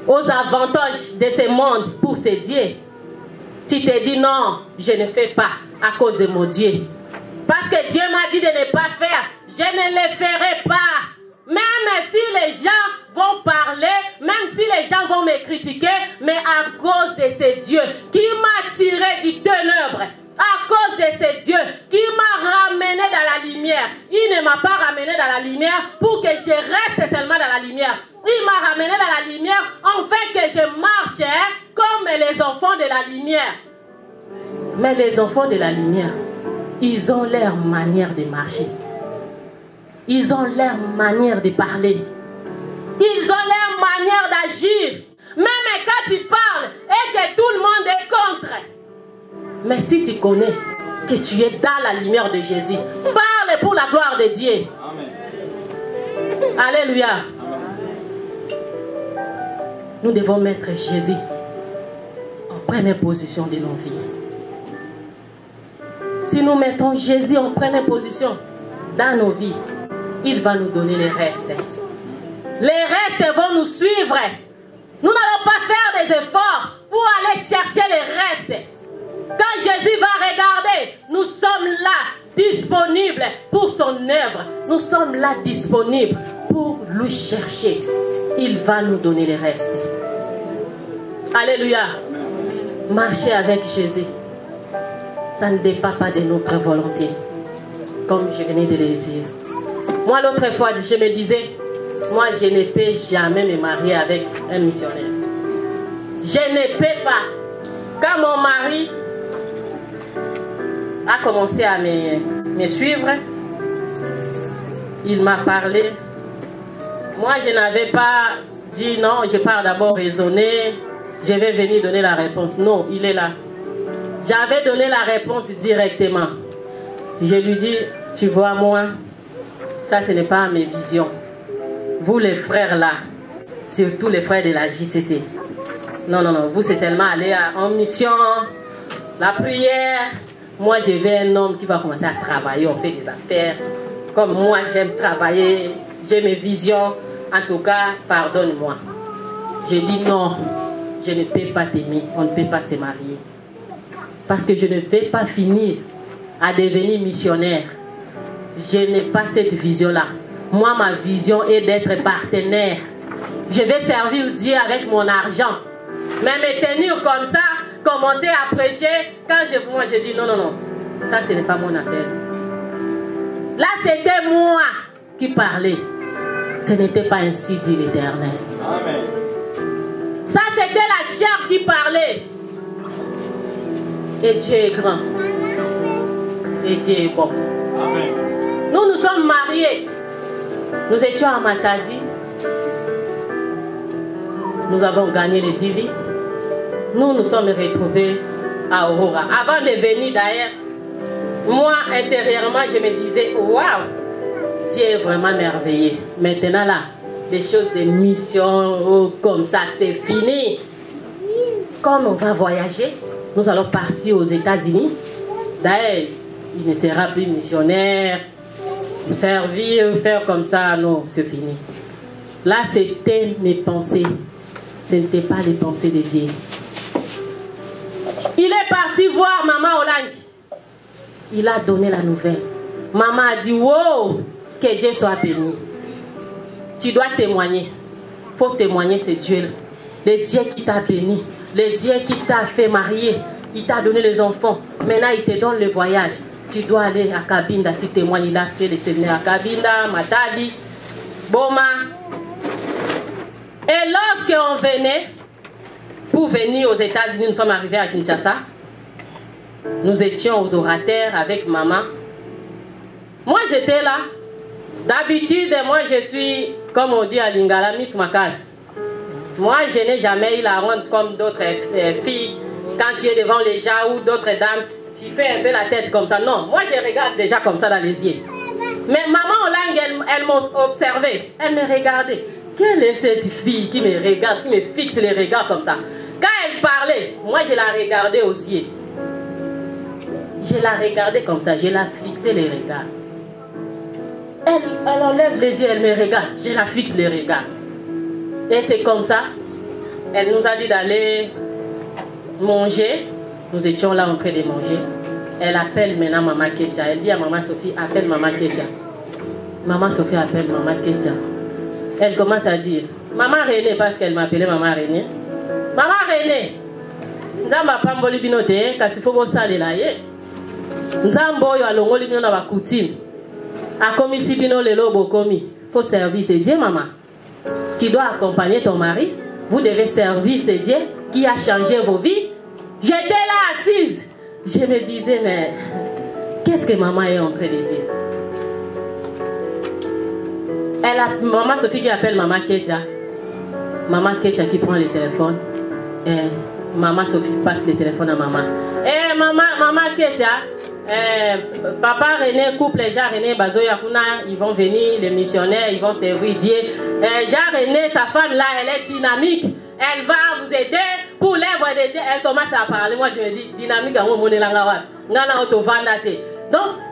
aux avantages de ce monde pour ce Dieu? Tu te dis non, je ne fais pas à cause de mon Dieu. Parce que Dieu m'a dit de ne pas faire, je ne le ferai pas. Même si les gens vont parler, même si les gens vont me critiquer, mais à cause de ce Dieu qui m'a tiré du ténèbre, à cause de ce Dieu qui m'a ramené dans la lumière. Il ne m'a pas ramené dans la lumière pour que je reste seulement dans la lumière. Il m'a ramené dans la lumière en fait que je marche comme les enfants de la lumière. Mais les enfants de la lumière, ils ont leur manière de marcher. Ils ont leur manière de parler. Ils ont leur manière d'agir. Même quand tu parles et que tout le monde est contre. Mais si tu connais que tu es dans la lumière de Jésus, parle pour la gloire de Dieu. Amen. Alléluia. Amen. Nous devons mettre Jésus en première position de nos vies. Si nous mettons Jésus en première position dans nos vies, il va nous donner les restes. Les restes vont nous suivre. Nous n'allons pas faire des efforts pour aller chercher les restes. Quand Jésus va regarder, nous sommes là, disponibles pour son œuvre. Nous sommes là disponibles pour lui chercher. Il va nous donner le reste. Alléluia. Marcher avec Jésus, ça ne dépend pas de notre volonté, comme je venais de le dire. Moi, l'autre fois, je me disais, moi, je ne peux jamais me marier avec un missionnaire. Je ne peux pas. Quand mon mari a commencé à me suivre, il m'a parlé. Moi, je n'avais pas dit non, je pars d'abord raisonner, je vais venir donner la réponse. Non, il est là. J'avais donné la réponse directement. Je lui dis, tu vois, moi, ça, ce n'est pas mes visions. Vous, les frères là, surtout les frères de la JCC. Non, non, non, vous, c'est seulement aller en mission, la prière. Moi, je veux un homme qui va commencer à travailler, on fait des affaires. Comme moi, j'aime travailler, j'ai mes visions. En tout cas, pardonne-moi. Je dis non, je ne peux pas t'aimer, on ne peut pas se marier. Parce que je ne vais pas finir à devenir missionnaire. Je n'ai pas cette vision-là. Moi, ma vision est d'être partenaire. Je vais servir Dieu avec mon argent. Mais me tenir comme ça, commencer à prêcher, moi je dis non, non, non. Ça, ce n'est pas mon appel. Là, c'était moi qui parlais. Ce n'était pas ainsi, dit l'Éternel. Amen. Ça, c'était la chair qui parlait. Et Dieu est grand. Et Dieu est bon. Amen. Nous sommes mariés. Nous étions à Matadi. Nous avons gagné les 10 vies. Nous sommes retrouvés à Aurora. Avant de venir d'ailleurs, moi, intérieurement, je me disais, waouh, Dieu est vraiment merveilleux. Maintenant là, des choses de mission comme ça, c'est fini. Comme on va voyager, nous allons partir aux États-Unis. D'ailleurs, il ne sera plus missionnaire, servir, faire comme ça, non, c'est fini. Là, c'était mes pensées. Ce n'était pas les pensées de Dieu. Il est parti voir maman Hollande. Il a donné la nouvelle. Maman a dit, wow, que Dieu soit béni. Tu dois témoigner. Il faut témoigner, c'est Dieu. Le Dieu qui t'a béni. Le Dieu qui t'a fait marier. Il t'a donné les enfants. Maintenant, il te donne le voyage. Tu dois aller à Kabinda, tu témoignes. Il a fait le séminaire à Kabinda, Matadi, Boma. Et lorsqu'on venait, pour venir aux États-Unis, nous sommes arrivés à Kinshasa. Nous étions aux orateurs avec maman. Moi, j'étais là. D'habitude, moi, je suis, comme on dit à Lingala, Miss Makas. Moi, je n'ai jamais eu la honte comme d'autres filles. Quand tu es devant les gens ou d'autres dames, tu fais un peu la tête comme ça. Non, moi, je regarde déjà comme ça dans les yeux. Mais maman Olang, elle m'a observé. Elle me regardait. Quelle est cette fille qui me regarde, qui me fixe les regards comme ça? Quand elle parlait, moi, je la regardais aux yeux. Je la regardais comme ça, je la fixais les regards. Elle enlève les yeux, elle me regarde, je la fixe les regards. Et c'est comme ça, elle nous a dit d'aller manger. Nous étions là en train de manger. Elle appelle maintenant Maman Ketia. Elle dit à Maman Sophie, appelle Maman Ketia. Maman Sophie appelle Maman Ketia. Elle commence à dire, Maman René, parce qu'elle m'appelait Maman René. Maman René, Nzamba pamboli binote, kasi fobo sale la ye. Nzambo yo alongoli bino na ba coutume. Akomi si bino lelo bokomi. Faut servir, c'est Dieu, maman. Tu dois accompagner ton mari. Vous devez servir, c'est Dieu qui a changé vos vies. J'étais là assise. Je me disais, mais qu'est-ce que maman est en train de dire? Elle a Maman Sophie qui appelle Maman Ketia. Maman Ketia qui prend le téléphone. Et Maman Sophie passe le téléphone à maman. Eh maman Ketia, papa René, couple Jean René, Bazoya Kuna, ils vont venir, les missionnaires, ils vont servir Dieu. Jean René, sa femme là, elle est dynamique. Elle va vous aider pour l'œuvre de Dieu. Elle commence à parler. Moi je me dis, dynamique, donc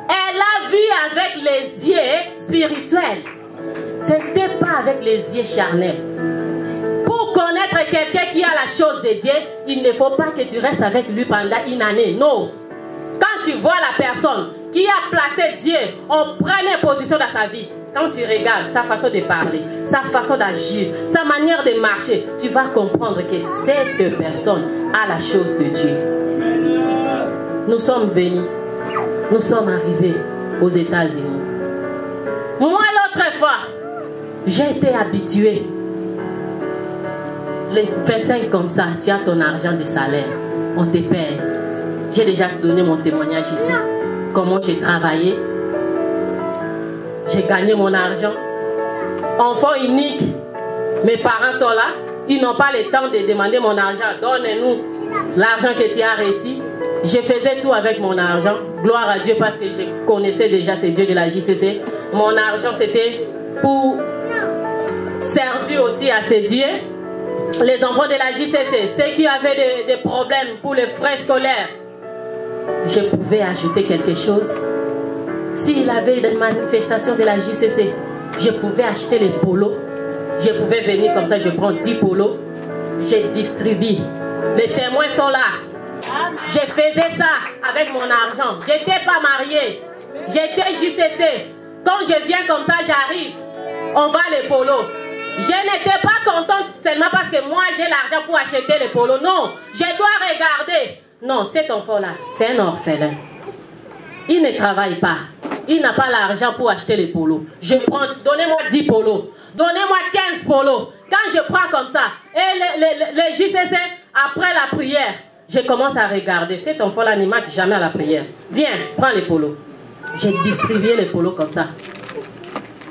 elle a vu avec les yeux spirituels. C'était pas avec les yeux charnels. Pour connaître quelqu'un qui a la chose de Dieu, il ne faut pas que tu restes avec lui pendant une année. Non. Quand tu vois la personne, qui a placé Dieu en première position dans sa vie, quand tu regardes sa façon de parler, sa façon d'agir, sa manière de marcher, tu vas comprendre que cette personne a la chose de Dieu. Nous sommes venus, nous sommes arrivés aux États-Unis. Moi, l'autre fois, j'ai été habitué. Les 25 comme ça, tu as ton argent de salaire, on te paye. J'ai déjà donné mon témoignage ici. Comment j'ai travaillé, j'ai gagné mon argent. Enfant unique, mes parents sont là, ils n'ont pas le temps de demander mon argent. Donne-nous l'argent que tu as reçu. Je faisais tout avec mon argent. Gloire à Dieu parce que je connaissais déjà ces dieux de la JCC. Mon argent c'était pour servir aussi à ces dieux. Les enfants de la JCC, ceux qui avaient des problèmes pour les frais scolaires, je pouvais ajouter quelque chose. S'il avait des manifestations de la JCC, je pouvais acheter les polos. Je pouvais venir comme ça, je prends 10 polos. Je distribue. Les témoins sont là. Je faisais ça avec mon argent. Je n'étais pas mariée. J'étais JCC. Quand je viens comme ça, j'arrive. On vend les polos. Je n'étais pas contente seulement parce que moi j'ai l'argent pour acheter les polos. Non, je dois regarder. Non, cet enfant-là, c'est un orphelin. Il ne travaille pas. Il n'a pas l'argent pour acheter les polos. Je prends, donnez-moi 10 polos. Donnez-moi 15 polos. Quand je prends comme ça, et les JCC, après la prière, je commence à regarder. Cet enfant-là ne marche jamais à la prière. Viens, prends les polos. J'ai distribué les polos comme ça.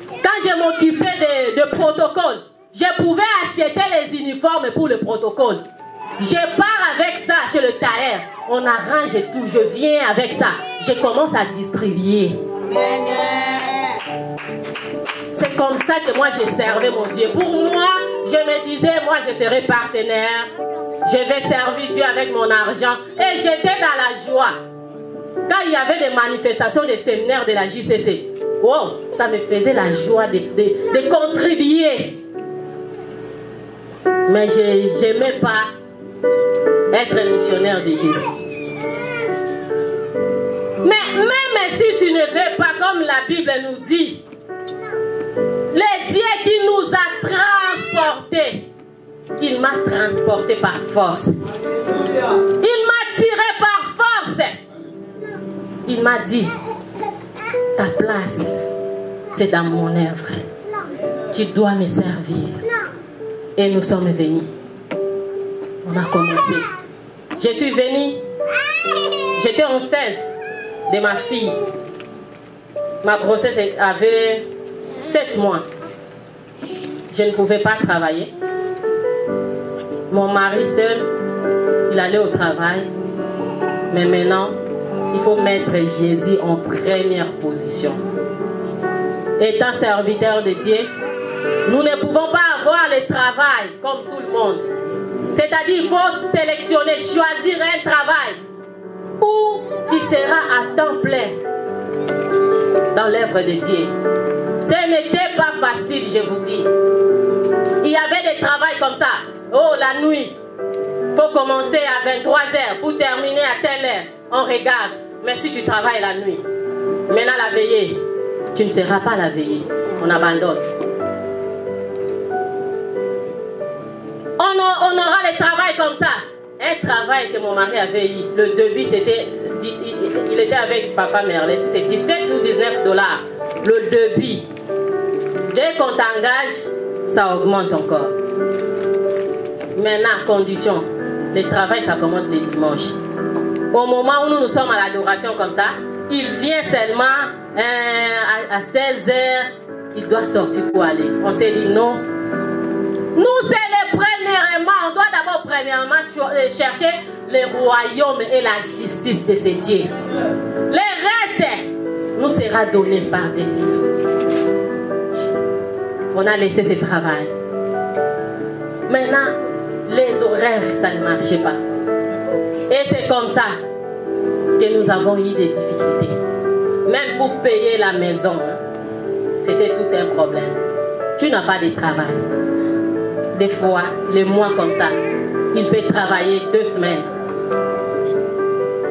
Quand je m'occupais de protocole, je pouvais acheter les uniformes pour le protocole. Je pars avec ça chez le tailleur. On arrange tout. Je viens avec ça. Je commence à distribuer. C'est comme ça que moi je servais mon Dieu. Pour moi, je me disais, moi je serai partenaire. Je vais servir Dieu avec mon argent. Et j'étais dans la joie. Quand il y avait des manifestations des séminaires de la JCC, wow, ça me faisait la joie de contribuer. Mais je n'aimais pas être missionnaire de Jésus. Mais même si tu ne veux pas, comme la Bible nous dit, le Dieu qui nous a transportés, il m'a transporté par force. Il m'a tiré par force. Il m'a dit, ta place, c'est dans mon œuvre. Tu dois me servir. Et nous sommes venus. On a commencé. Je suis venue. J'étais enceinte de ma fille. Ma grossesse avait 7 mois. Je ne pouvais pas travailler. Mon mari seul, il allait au travail. Mais maintenant, il faut mettre Jésus en première position. Étant serviteur de Dieu, nous ne pouvons pas avoir le travail comme tout le monde. C'est-à-dire, il faut sélectionner, choisir un travail où tu seras à temps plein dans l'œuvre de Dieu. Ce n'était pas facile, je vous dis. Il y avait des travails comme ça. Oh, la nuit, il faut commencer à 23h pour terminer à telle heure. On regarde. Mais si tu travailles la nuit, maintenant la veillée, tu ne seras pas la veillée. On abandonne. On aura les travails comme ça. Un travail que mon mari avait eu, le devis c'était, il était avec Papa Merlet, c'est 17 ou 19 $. Le devis. Dès qu'on t'engage, ça augmente encore. Maintenant, condition, le travail ça commence les dimanches. Au moment où nous sommes à l'adoration comme ça, il vient seulement à 16h, il doit sortir pour aller. On s'est dit non. Nous, c'est le premièrement. On doit d'abord premièrement chercher le royaume et la justice de ces dieux. Le reste nous sera donné par-dessus tout. On a laissé ce travail. Maintenant, les horaires, ça ne marchait pas. Et c'est comme ça que nous avons eu des difficultés. Même pour payer la maison, c'était tout un problème. Tu n'as pas de travail. Des fois, les mois comme ça, il peut travailler 2 semaines.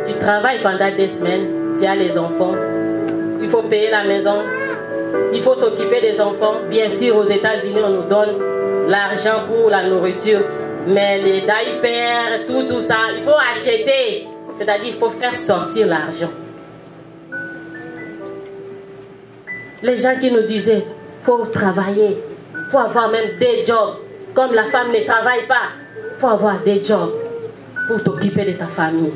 Tu travailles pendant 2 semaines, tu as les enfants, il faut payer la maison, il faut s'occuper des enfants. Bien sûr, aux États-Unis, on nous donne l'argent pour la nourriture, mais les diapers, tout ça, il faut acheter. C'est-à-dire, il faut faire sortir l'argent. Les gens qui nous disaient, il faut travailler, il faut avoir même des jobs. Comme la femme ne travaille pas, il faut avoir des jobs pour t'occuper de ta famille.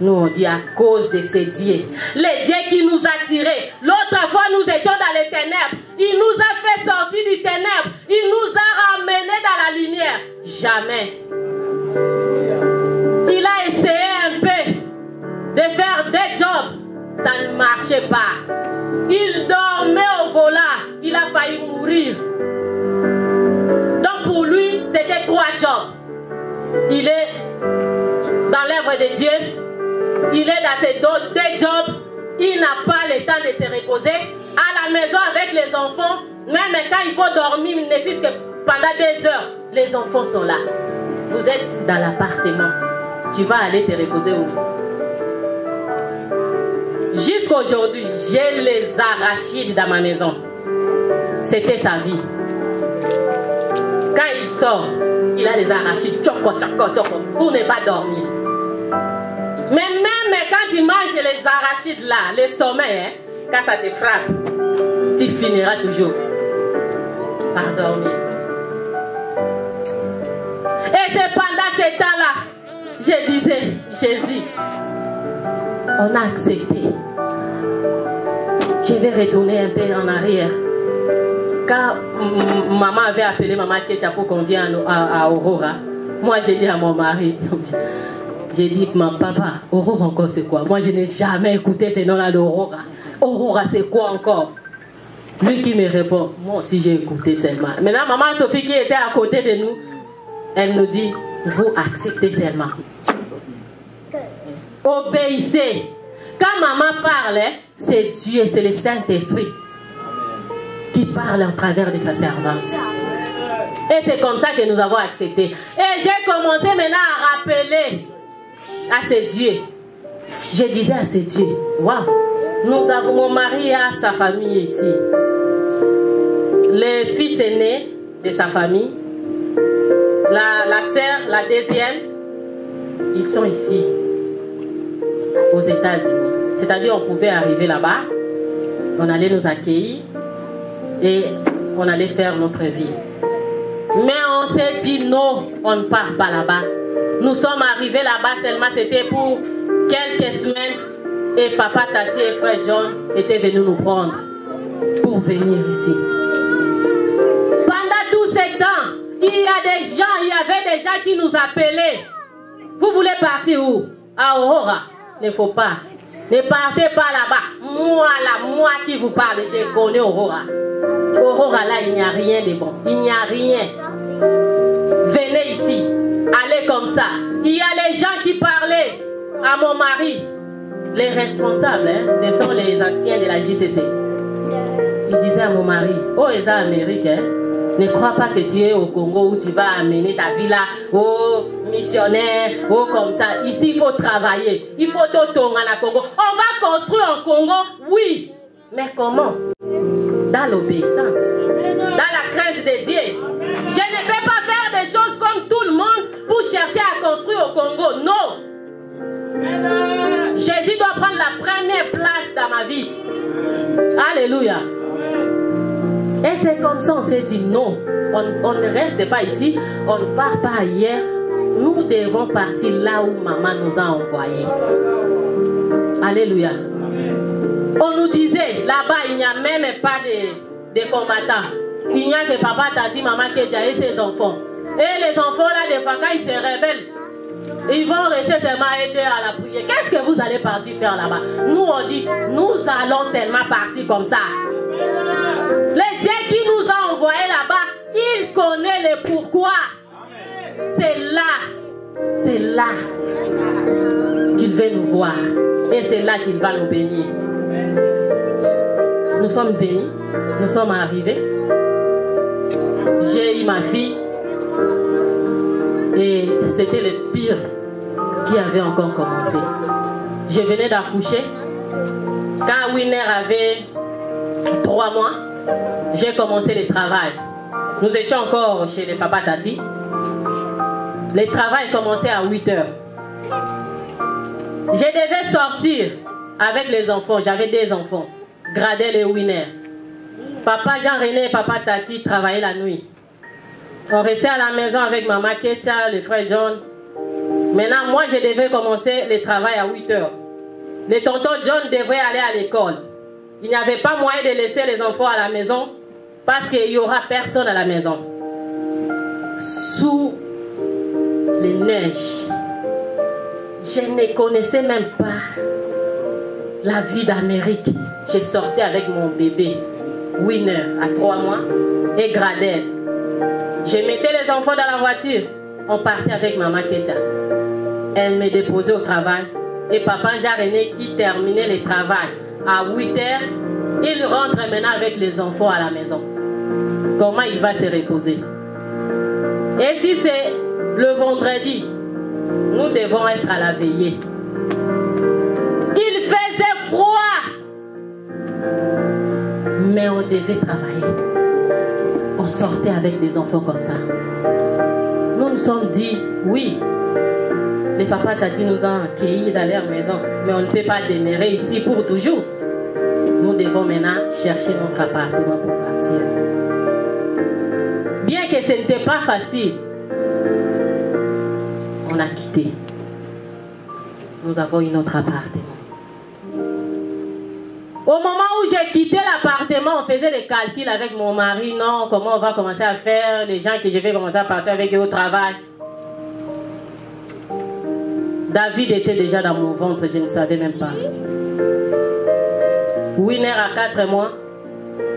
Nous, on dit à cause de ces dieux. Les dieux qui nous ont tirés. L'autre fois, nous étions dans les ténèbres. Il nous a fait sortir du ténèbres. Il nous a ramenés dans la lumière. Jamais. Il a essayé un peu de faire des jobs. Ça ne marchait pas. Il dormait au volant. Il a failli mourir. Donc pour lui, c'était 3 jobs. Il est dans l'œuvre de Dieu. Il est dans ses 2 jobs. Il n'a pas le temps de se reposer. À la maison avec les enfants, même quand il faut dormir, ne fût-ce que pendant 2 heures, les enfants sont là. Vous êtes dans l'appartement. Tu vas aller te reposer où? Jusqu'à aujourd'hui, j'ai les arachides dans ma maison. C'était sa vie. Quand il sort, il a les arachides pour ne pas dormir. Mais même quand il mange les arachides là, le sommeil, quand ça te frappe, tu finiras toujours par dormir. Et c'est pendant ce temps-là, je disais, Jésus, on a accepté. Je vais retourner un peu en arrière. Quand maman avait appelé maman Ketia pour qu'on vienne à Aurora, moi j'ai dit à mon mari, j'ai dit, ma papa, Aurora encore c'est quoi? Moi je n'ai jamais écouté ce nom-là d'Aurora. Aurora c'est quoi encore? Lui qui me répond, moi aussi j'ai écouté seulement. Maintenant maman Sophie qui était à côté de nous, elle nous dit, vous acceptez seulement. Obéissez. Quand maman parle, c'est Dieu, c'est le Saint-Esprit qui parle en travers de sa servante. Et c'est comme ça que nous avons accepté. Et j'ai commencé maintenant à rappeler à ces dieux. Je disais à ces dieux, waouh, nous avons, mon mari a sa famille ici. Le fils aîné de sa famille, la sœur, la deuxième, ils sont ici, aux États-Unis. C'est-à-dire on pouvait arriver là-bas, on allait nous accueillir et on allait faire notre vie. Mais on s'est dit non, on ne part pas là-bas. Nous sommes arrivés là-bas seulement, c'était pour quelques semaines et papa, Tati et frère John étaient venus nous prendre pour venir ici. Pendant tout ce temps, il y avait des gens qui nous appelaient. Vous voulez partir où? À Aurora. Il ne faut pas. Ne partez pas là-bas. Moi qui vous parle, je connais Aurora. Aurora là, il n'y a rien de bon. Il n'y a rien. Venez ici. Allez comme ça. Il y a les gens qui parlaient à mon mari. Les responsables, hein, ce sont les anciens de la JCC. Ils disaient à mon mari, oh, ils sont américains. Ne crois pas que tu es au Congo où tu vas amener ta vie là, oh, missionnaire, oh, comme ça. Ici, il faut travailler. Il faut tout tourner à Congo. On va construire un Congo, oui. Mais comment? Dans l'obéissance, dans la crainte de Dieu. Je ne peux pas faire des choses comme tout le monde pour chercher à construire au Congo. Non. Jésus doit prendre la première place dans ma vie. Alléluia. Et c'est comme ça on s'est dit non. On ne reste pas ici. On ne part pas ailleurs. Nous devons partir là où maman nous a envoyés. Alléluia. On nous disait, là-bas, il n'y a même pas de combattants. Il n'y a que papa, tati, maman, Ketia et ses enfants. Et les enfants, là, des fois, quand ils se révèlent, ils vont rester seulement aider à la prière. Qu'est-ce que vous allez partir faire là-bas? Nous, on dit, nous allons seulement partir comme ça. Le Dieu qui nous a envoyés là-bas, il connaît le pourquoi. C'est là qu'il veut nous voir. Et c'est là qu'il va nous bénir. Nous sommes bénis, nous sommes arrivés. J'ai eu ma fille et c'était le pire qui avait encore commencé. Je venais d'accoucher Quand Winner avait 3 mois, j'ai commencé le travail. Nous étions encore chez les papas Tati. Le travail commençait à 8 heures. Je devais sortir avec les enfants. J'avais des enfants, Gradel et Winner. Papa Jean-René et papa Tati travaillaient la nuit. On restait à la maison avec maman Ketia, le frère John. Maintenant, moi, je devais commencer le travail à 8 heures. Le tonton John devrait aller à l'école. Il n'y avait pas moyen de laisser les enfants à la maison parce qu'il n'y aura personne à la maison. Sous les neiges, je ne connaissais même pas la vie d'Amérique. Je sortais avec mon bébé, Winner, à 3 mois, et Gradel. Je mettais les enfants dans la voiture. On partait avec maman Ketia. Elle me déposait au travail. Et papa Jean-René qui terminait le travail à 8 heures, il rentre maintenant avec les enfants à la maison. Comment il va se reposer? Et si c'est le vendredi, nous devons être à la veillée. Il faisait froid, mais on devait travailler. On sortait avec des enfants comme ça. Nous nous sommes dit, oui, les papas Tati nous ont accueillis dans leur maison, mais on ne peut pas demeurer ici pour toujours. Nous devons maintenant chercher notre appartement pour partir. Bien que ce n'était pas facile, on a quitté. Nous avons eu notre appartement. Au moment où j'ai quitté l'appartement, on faisait des calculs avec mon mari. Non, comment on va commencer à faire? Les gens que je vais commencer à partir avec eux au travail. David était déjà dans mon ventre, je ne savais même pas. Winner à 4 mois,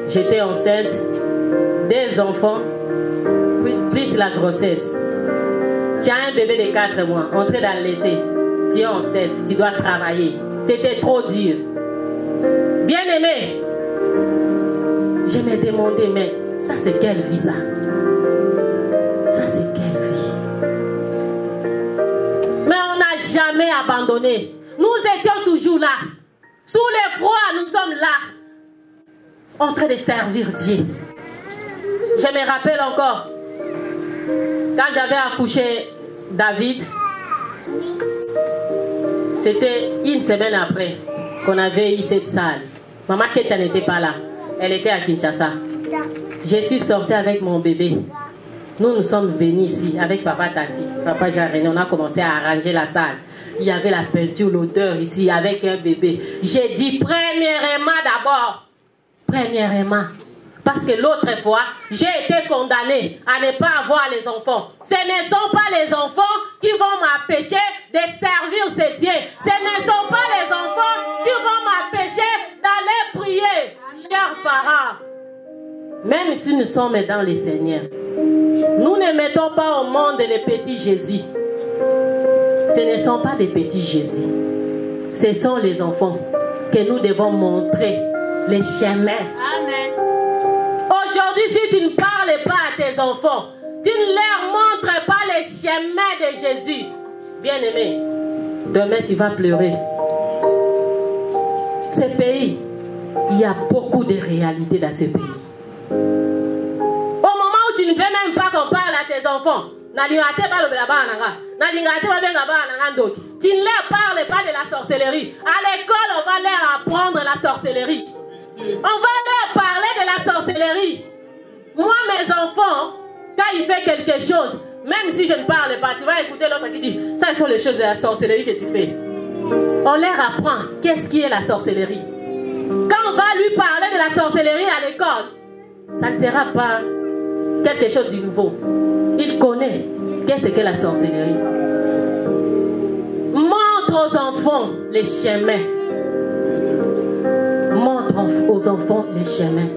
j'étais enceinte, 2 enfants, plus la grossesse. Tu as un bébé de 4 mois, entré dans l'été, tu es enceinte, tu dois travailler. C'était trop dur. Bien aimé, je me demandais, mais ça c'est quelle vie ça? Ça c'est quelle vie? Mais on n'a jamais abandonné. Nous étions toujours là. Sous le froid, nous sommes là. En train de servir Dieu. Je me rappelle encore, quand j'avais accouché David, c'était une semaine après qu'on avait eu cette salle. Maman Ketia n'était pas là. Elle était à Kinshasa. Je suis sortie avec mon bébé. Nous sommes venus ici avec papa Tati, papa Jean-René. On a commencé à arranger la salle. Il y avait la peinture, l'odeur ici avec un bébé. J'ai dit premièrement d'abord. Premièrement. Parce que l'autre fois, j'ai été condamnée à ne pas avoir les enfants. Ce ne sont pas les enfants qui vont m'empêcher de servir ces dieux. Ce ne sont pas les enfants qui vont m'empêcher d'aller prier. Chers parents, même si nous sommes dans les Seigneurs, nous ne mettons pas au monde les petits Jésus. Ce ne sont pas des petits Jésus. Ce sont les enfants que nous devons montrer les chemins. Amen. Aujourd'hui, si tu ne parles pas à tes enfants, tu ne leur montres pas les chemins de Jésus, bien-aimé, demain tu vas pleurer. Ce pays, il y a beaucoup de réalités dans ce pays. Au moment où tu ne veux même pas qu'on parle à tes enfants, tu ne leur parles pas de la sorcellerie. À l'école, on va leur apprendre la sorcellerie. On va leur parler de la sorcellerie. Moi, mes enfants, quand ils font quelque chose, même si je ne parle pas, tu vas écouter l'autre qui dit, ça, ce sont les choses de la sorcellerie que tu fais. On leur apprend qu'est-ce qui est la sorcellerie. Quand on va lui parler de la sorcellerie à l'école, ça ne sera pas quelque chose de nouveau. Il connaît qu'est-ce qu'est la sorcellerie. Montre aux enfants les chemins. Montre aux enfants les chemins.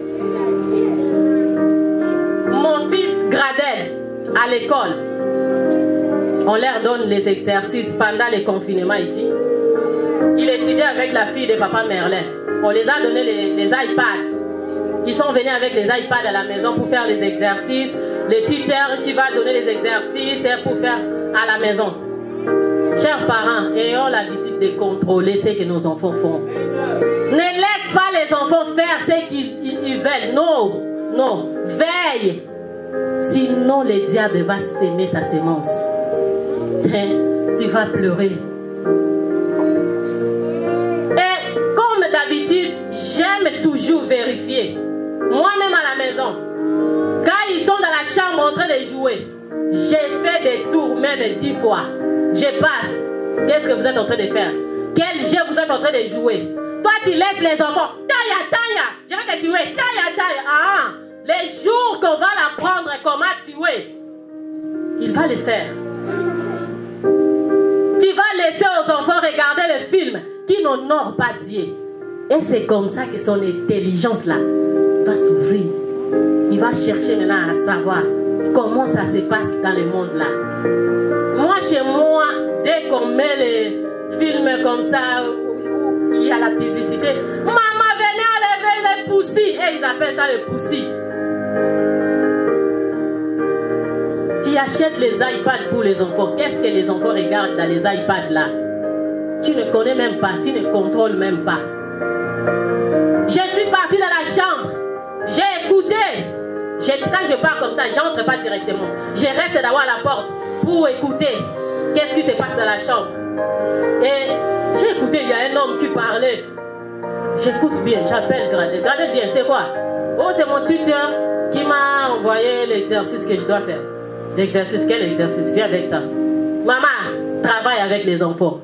Mon fils Gradel, à l'école, on leur donne les exercices pendant les confinements ici. Il étudiait avec la fille de papa Merlin. On les a donné les iPads. Ils sont venus avec les iPads à la maison pour faire les exercices. Le tuteur qui va donner les exercices pour faire à la maison. Chers parents, ayons l'habitude de contrôler ce que nos enfants font. Ne laisse pas les enfants faire ce qu'ils veulent. Non, non, veille. Sinon, le diable va s'aimer sa sémence. Tu vas pleurer. Et comme d'habitude, j'aime toujours vérifier. Moi-même à la maison, quand ils sont dans la chambre en train de jouer, j'ai fait des tours même 10 fois. Je passe. Qu'est-ce que vous êtes en train de faire? Quel jeu vous êtes en train de jouer? Toi, tu laisses les enfants. Taya, taya, je vais te tuer. Taya, taya. Ah, les jours qu'on va l'apprendre comment tuer, il va le faire. Tu vas laisser aux enfants regarder le film qui n'honore pas Dieu. Et c'est comme ça que son intelligence là va s'ouvrir. Il va chercher maintenant à savoir comment ça se passe dans le monde là. Moi, chez moi, dès qu'on met les films comme ça, où il y a la publicité, maman, venez enlever les poussis. Et ils appellent ça les poussis. Tu achètes les iPads pour les enfants. Qu'est-ce que les enfants regardent dans les iPads là? Tu ne connais même pas, tu ne contrôles même pas. Je suis partie dans la chambre. J'ai écouté. Quand je pars comme ça, j'entre pas directement. Je reste d'abord à la porte pour écouter qu'est-ce qui se passe dans la chambre. Et j'ai écouté, il y a un homme qui parlait. J'écoute bien, j'appelle Gradel. Gradel, bien, c'est quoi? Oh, c'est mon tuteur qui m'a envoyé l'exercice que je dois faire. L'exercice, quel exercice? Viens avec ça. Maman, travaille avec les enfants.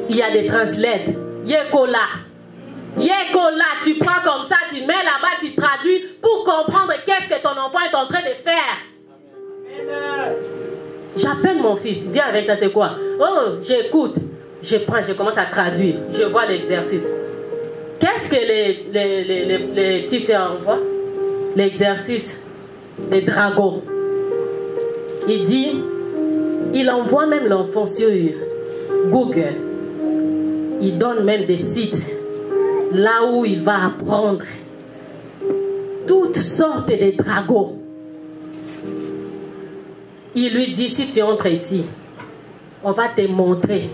Il y a des translates. Yekola. Yekola, tu prends comme ça, tu mets là-bas, tu traduis pour comprendre qu'est-ce que ton enfant est en train de faire. J'appelle mon fils, viens avec ça, c'est quoi? Oh, j'écoute, je prends, je commence à traduire, je vois l'exercice. Qu'est-ce que les teachers envoient? L'exercice des dragons. Il dit, il envoie même l'enfant sur Google. Il donne même des sites là où il va apprendre toutes sortes de dragons. Il lui dit, si tu entres ici, on va te montrer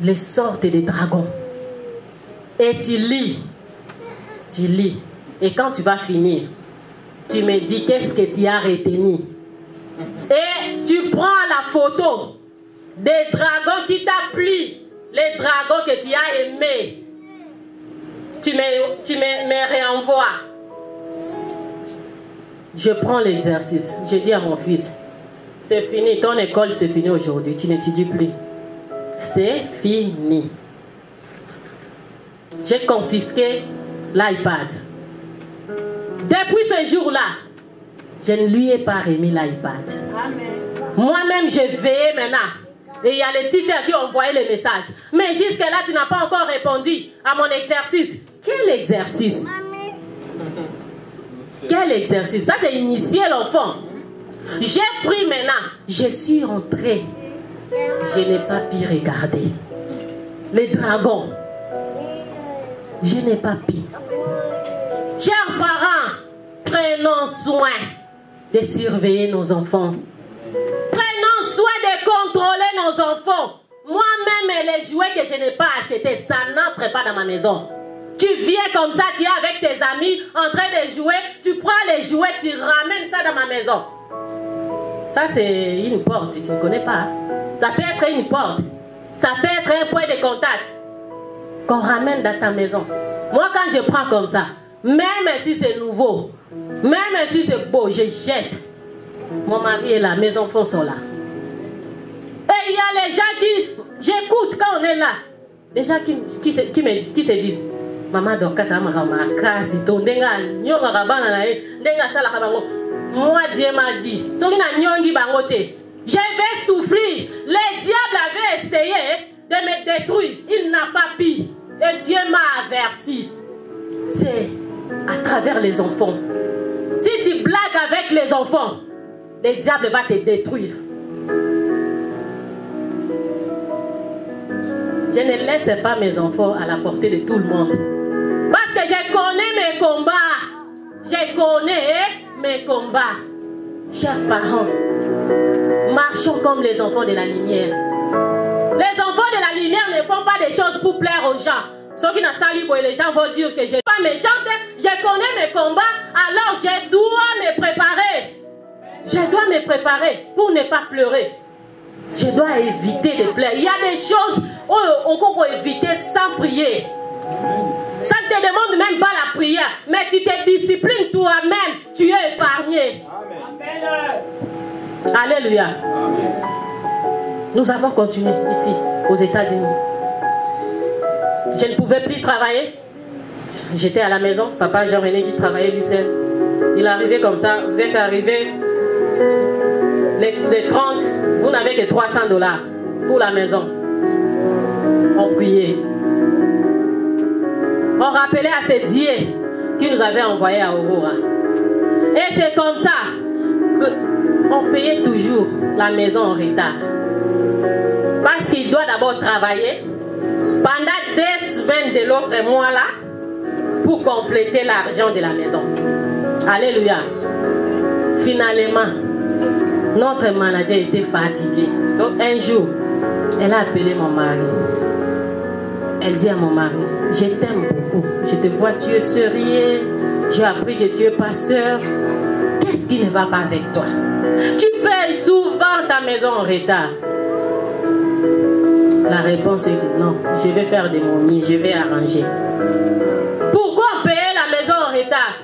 les sortes de dragons. Et tu lis. Tu lis. Et quand tu vas finir, tu me dis qu'est-ce que tu as retenu. Et tu prends la photo des dragons qui t'a plu, les dragons que tu as aimés. Tu me réenvoies. Je prends l'exercice. Je dis à mon fils, c'est fini, ton école c'est fini aujourd'hui, tu n'étudies plus. C'est fini. J'ai confisqué l'iPad. Depuis ce jour-là, je ne lui ai pas remis l'iPad. Moi-même, je veillais maintenant. Et il y a les teachers qui ont envoyé les messages. Mais jusque-là, tu n'as pas encore répondu à mon exercice. Quel exercice? Quel exercice? Ça, c'est initier l'enfant. J'ai pris maintenant. Je suis entrée. Je n'ai pas pu regarder. Les dragons. Je n'ai pas pu. Chers parents, prenons soin de surveiller nos enfants. Prenons soin de contrôler nos enfants. Moi-même, les jouets que je n'ai pas achetés, ça n'entre pas dans ma maison. Tu viens comme ça, tu es avec tes amis en train de jouer, tu prends les jouets, tu ramènes ça dans ma maison. Ça, c'est une porte, tu ne connais pas. Ça peut être une porte. Ça peut être un point de contact qu'on ramène dans ta maison. Moi, quand je prends comme ça, même si c'est nouveau, même si c'est beau, je jette. Mon mari est là, mes enfants sont là. Et il y a les gens qui... J'écoute quand on est là. Les gens qui se disent, maman Dorcas, ça m'a cassé. Moi, Dieu m'a dit, je vais souffrir. Le diable avait essayé de me détruire. Il n'a pas pu. Et Dieu m'a averti. C'est à travers les enfants. Si tu blagues avec les enfants, le diable va te détruire. Je ne laisse pas mes enfants à la portée de tout le monde. Parce que je connais mes combats. Je connais mes combats. Chers parents, marchons comme les enfants de la lumière. Les enfants de la lumière ne font pas des choses pour plaire aux gens. Ceux qui n'ont sali, les gens vont dire que je ne suis pas méchante, je connais mes combats, alors je dois me préparer. Je dois me préparer pour ne pas pleurer. Je dois éviter de pleurer. Il y a des choses qu'on peut éviter sans prier. Ça ne te demande même pas la prière, mais tu te disciplines toi-même, tu es épargné. Amen. Alléluia. Amen. Nous avons continué ici, aux États-Unis. Je ne pouvais plus travailler. J'étais à la maison. Papa Jean-René qui travaillait lui seul. Il est arrivé comme ça. Vous êtes arrivé les 30. Vous n'avez que $300 pour la maison. On priait. On rappelait à ces dieux qui nous avaient envoyés à Aurora. Et c'est comme ça qu'on payait toujours la maison en retard. Parce qu'il doit d'abord travailler pendant 2 semaines de l'autre mois là pour compléter l'argent de la maison. Alléluia. Finalement, notre manager était fatigué. Donc un jour, elle a appelé mon mari. Elle dit à mon mari, je t'aime beaucoup. Je te vois, tu es sérieux. J'ai appris que tu es pasteur. Qu'est-ce qui ne va pas avec toi? Tu payes souvent ta maison en retard. La réponse est que non, je vais faire de mon mieux, je vais arranger. Pourquoi payer la maison en retard?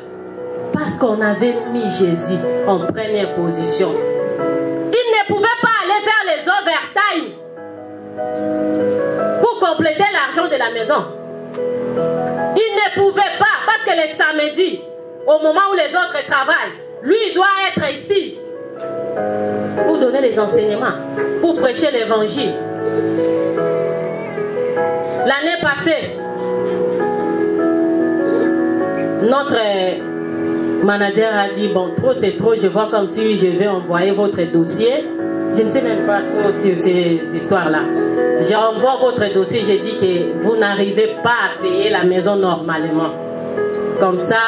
Parce qu'on avait mis Jésus en première position. Il ne pouvait pas aller faire les overtime pour compléter l'argent de la maison. Il ne pouvait pas, parce que les samedis, au moment où les autres travaillent, lui il doit être ici pour donner les enseignements, pour prêcher l'évangile. L'année passée, notre manager a dit, bon, trop c'est trop, je vois comme si je vais envoyer votre dossier. Je ne sais même pas trop sur ces histoires-là. J'envoie votre dossier, j'ai dit que vous n'arrivez pas à payer la maison normalement. Comme ça,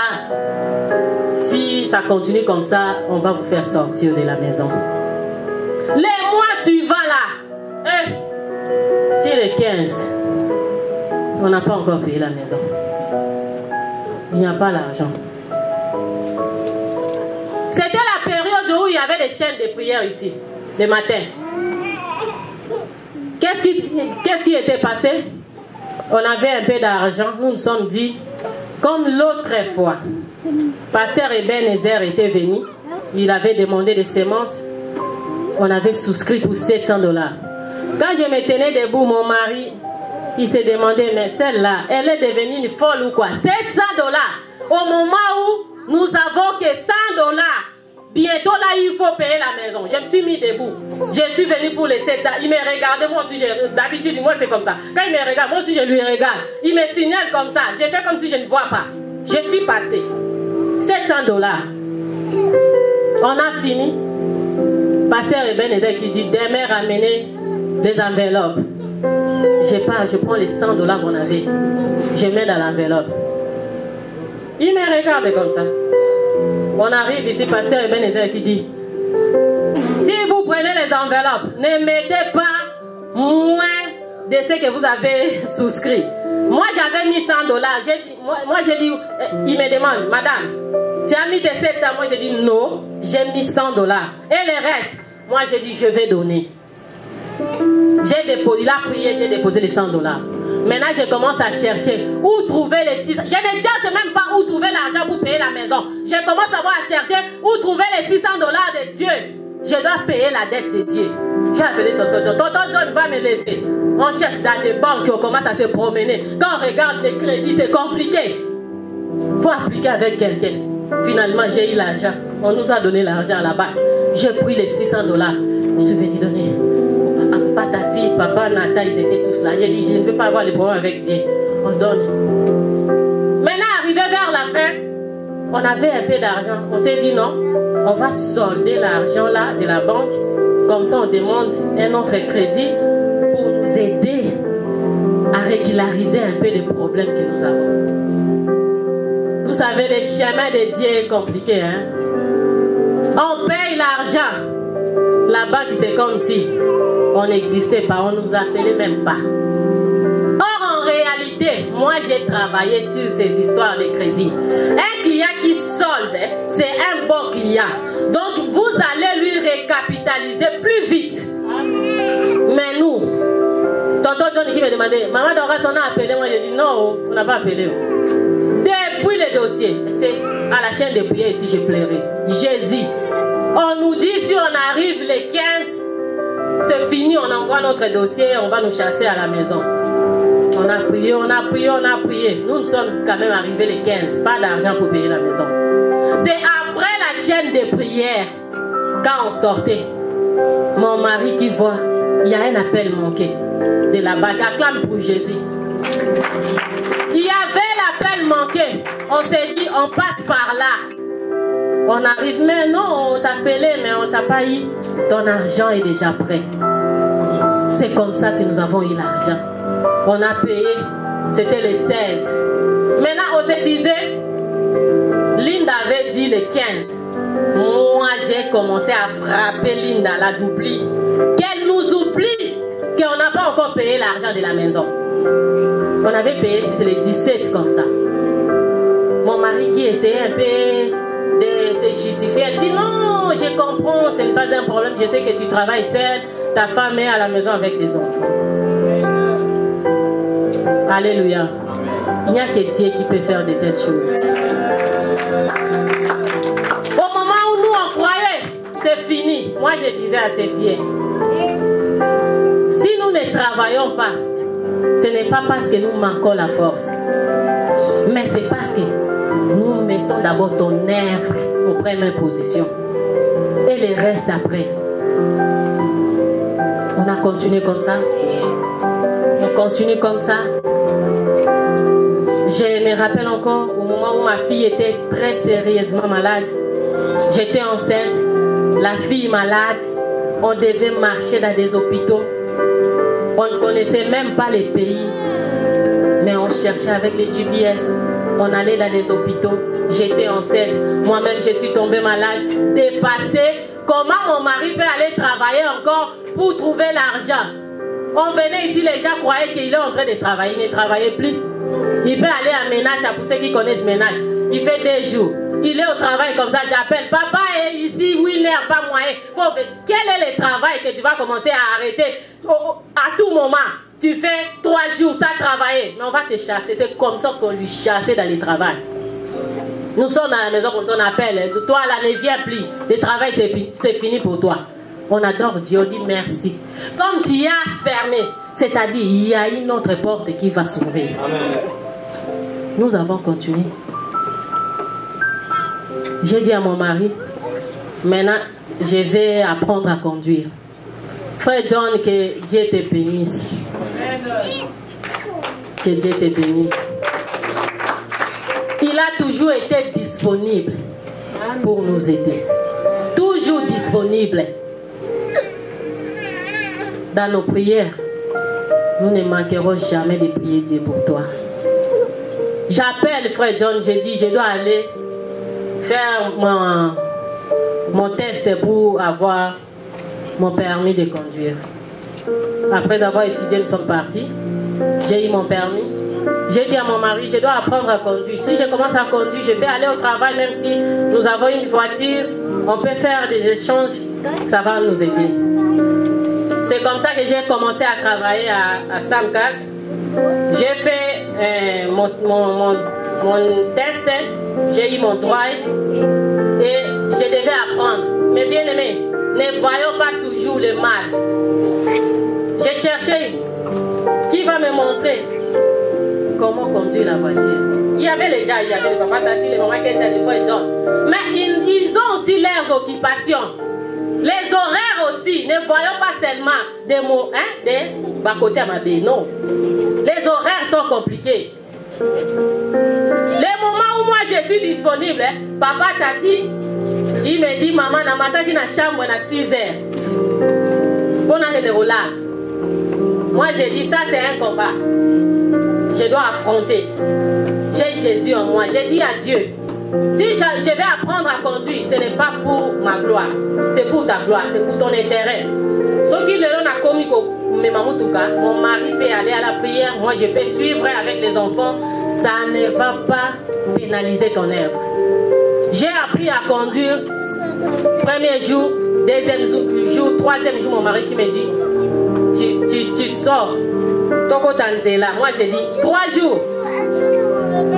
si ça continue comme ça, on va vous faire sortir de la maison. Les mois suivants là, c'est le 15. On n'a pas encore payé la maison. Il n'y a pas l'argent. C'était la période où il y avait des chaînes de prière ici, le matin. Qu'est-ce qui était passé? On avait un peu d'argent. Nous nous sommes dit, comme l'autre fois, Pasteur Ebenezer était venu. Il avait demandé des semences. On avait souscrit pour $700. Quand je me tenais debout, mon mari, il s'est demandé, mais celle-là, elle est devenue une folle ou quoi? $700 au moment où nous avons que $100. Bientôt là, il faut payer la maison. Je me suis mis debout. Je suis venu pour les 700. Il me regardait, moi aussi, d'habitude, moi c'est comme ça. Quand il me regarde, moi aussi je lui regarde. Il me signale comme ça. J'ai fait comme si je ne vois pas. Je suis passé. $700. On a fini. Pasteur Ebenezer qui dit, demain ramenez les enveloppes. Je prends les $100 qu'on avait. Je mets dans l'enveloppe. Il me regarde comme ça. On arrive ici, Pasteur Ebenezer qui dit, si vous prenez les enveloppes, ne mettez pas moins de ce que vous avez souscrit. Moi, j'avais mis $100. Moi, j'ai dit, il me demande, madame, tu as mis tes 700? Moi, j'ai dit, non, j'ai mis $100. Et le reste, moi, j'ai dit, je vais donner. J'ai déposé, il a prié, j'ai déposé les $100. Maintenant, je commence à chercher où trouver les 600. Je ne cherche même pas où trouver l'argent pour payer la maison. Je commence à chercher où trouver les $600 de Dieu. Je dois payer la dette de Dieu. J'ai appelé Tonton. Tonton John va me laisser. On cherche dans des banques, on commence à se promener. Quand on regarde les crédits, c'est compliqué. Il faut appliquer avec quelqu'un. Finalement, j'ai eu l'argent. On nous a donné l'argent à la banque. J'ai pris les $600. Je suis venu donner. Papa Tati, Papa Nata, ils étaient tous là. J'ai dit, je ne veux pas avoir les problèmes avec Dieu. On donne. Maintenant, arrivé vers la fin, on avait un peu d'argent. On s'est dit non, on va solder l'argent là de la banque. Comme ça, on demande un autre crédit pour nous aider à régulariser un peu les problèmes que nous avons. Vous savez, le chemin de Dieu est compliqué. Hein? On paye l'argent. La banque, c'est comme si on n'existait pas, on ne nous appelait même pas. Or, en réalité, moi, j'ai travaillé sur ces histoires de crédit. Un client qui solde, c'est un bon client. Donc, vous allez lui récapitaliser plus vite. Mais nous, tonton John qui me demandait, maman Doras, on a appelé. Moi, j'ai dit non, on n'a pas appelé. Depuis le dossier, c'est à la chaîne de prière ici, je pleurais. Jésus. On nous dit si on arrive les 15, c'est fini, on envoie notre dossier, on va nous chasser à la maison. On a prié, on a prié, on a prié. Nous sommes quand même arrivés les 15, pas d'argent pour payer la maison. C'est après la chaîne de prière, quand on sortait, mon mari qui voit, il y a un appel manqué de la banque. Acclame pour Jésus. Il y avait l'appel manqué. On s'est dit, on passe par là. On arrive, mais non, on t'a appelé, mais on t'a pas eu. Ton argent est déjà prêt. C'est comme ça que nous avons eu l'argent. On a payé, c'était le 16. Maintenant, on se disait, Linda avait dit le 15. Moi, j'ai commencé à frapper Linda, la d'oubli. Qu'elle nous oublie, qu'on n'a pas encore payé l'argent de la maison. On avait payé, c'est le 17 comme ça. Mon mari qui essayait un peu de se justifier, elle dit non, je comprends, ce n'est pas un problème, je sais que tu travailles seule, ta femme est à la maison avec les enfants. Alléluia. Il n'y a que Dieu qui peut faire de telles choses. Au moment où nous on croyait, c'est fini. Moi je disais à ces dieux, si nous ne travaillons pas, ce n'est pas parce que nous manquons la force, mais c'est parce que nous mettons d'abord ton œuvre en première position et le reste après. On a continué comme ça. On continue comme ça. Je me rappelle encore au moment où ma fille était très sérieusement malade. J'étais enceinte, la fille malade. On devait marcher dans des hôpitaux. On ne connaissait même pas les pays. Mais on cherchait avec les GPS. On allait dans les hôpitaux. J'étais enceinte. Moi-même, je suis tombée malade. Dépassée. Comment mon mari peut aller travailler encore pour trouver l'argent? On venait ici, les gens croyaient qu'il est en train de travailler. Il ne travaillait plus. Il peut aller à ménage, pour ceux qui connaissent ménage. Il fait 2 jours. Il est au travail comme ça. J'appelle. Papa est ici. Oui, il n'est pas moyen. Quel est le travail que tu vas commencer à arrêter à tout moment? Tu fais 3 jours sans travailler. Mais on va te chasser. C'est comme ça qu'on lui chassait dans le travail. Nous sommes à la maison comme on appelle. Toi, là, ne viens plus. Le travail, c'est fini pour toi. On adore Dieu. On dit merci. Comme tu as fermé, c'est-à-dire il y a une autre porte qui va s'ouvrir. Nous avons continué. J'ai dit à mon mari, maintenant, je vais apprendre à conduire. Frère John, que Dieu te bénisse. Que Dieu te bénisse. Il a toujours été disponible pour nous aider. Toujours disponible. Dans nos prières, nous ne manquerons jamais de prier Dieu pour toi. J'appelle frère John, je dis, je dois aller faire mon test pour avoir mon permis de conduire. Après avoir étudié, nous sommes partis. J'ai eu mon permis. J'ai dit à mon mari, je dois apprendre à conduire. Si je commence à conduire, je vais aller au travail, même si nous avons une voiture, on peut faire des échanges, ça va nous aider. C'est comme ça que j'ai commencé à travailler à Samkas. J'ai fait mon test, j'ai eu mon drive et je devais apprendre. Mais bien aimé, ne voyons pas toujours le mal. J'ai cherché qui va me montrer comment conduire la voiture. Il y avait les gens, il y avait les papas, les mamans qui étaient des fois, mais ils ont aussi leurs occupations. Les horaires aussi, ne voyons pas seulement des mots, des bas-côtés à ma vie, non. Les horaires sont compliqués. Les moments où moi je suis disponible, papa Tati, il me dit, maman, na matin qui na chambre à 6 heures. Pour aller le roulage. Moi je dis, ça c'est un combat. Je dois affronter. J'ai Jésus en moi. J'ai dit à Dieu, si je vais apprendre à conduire. Ce n'est pas pour ma gloire. C'est pour ta gloire. C'est pour ton intérêt. Ce qui le donne à commis mon mari peut aller à la prière. Moi, je peux suivre avec les enfants. Ça ne va pas pénaliser ton œuvre. J'ai appris à conduire. Premier jour, deuxième jour, troisième jour, mon mari qui me dit tu sors. Toko Tanzela. Moi, j'ai dit 3 jours.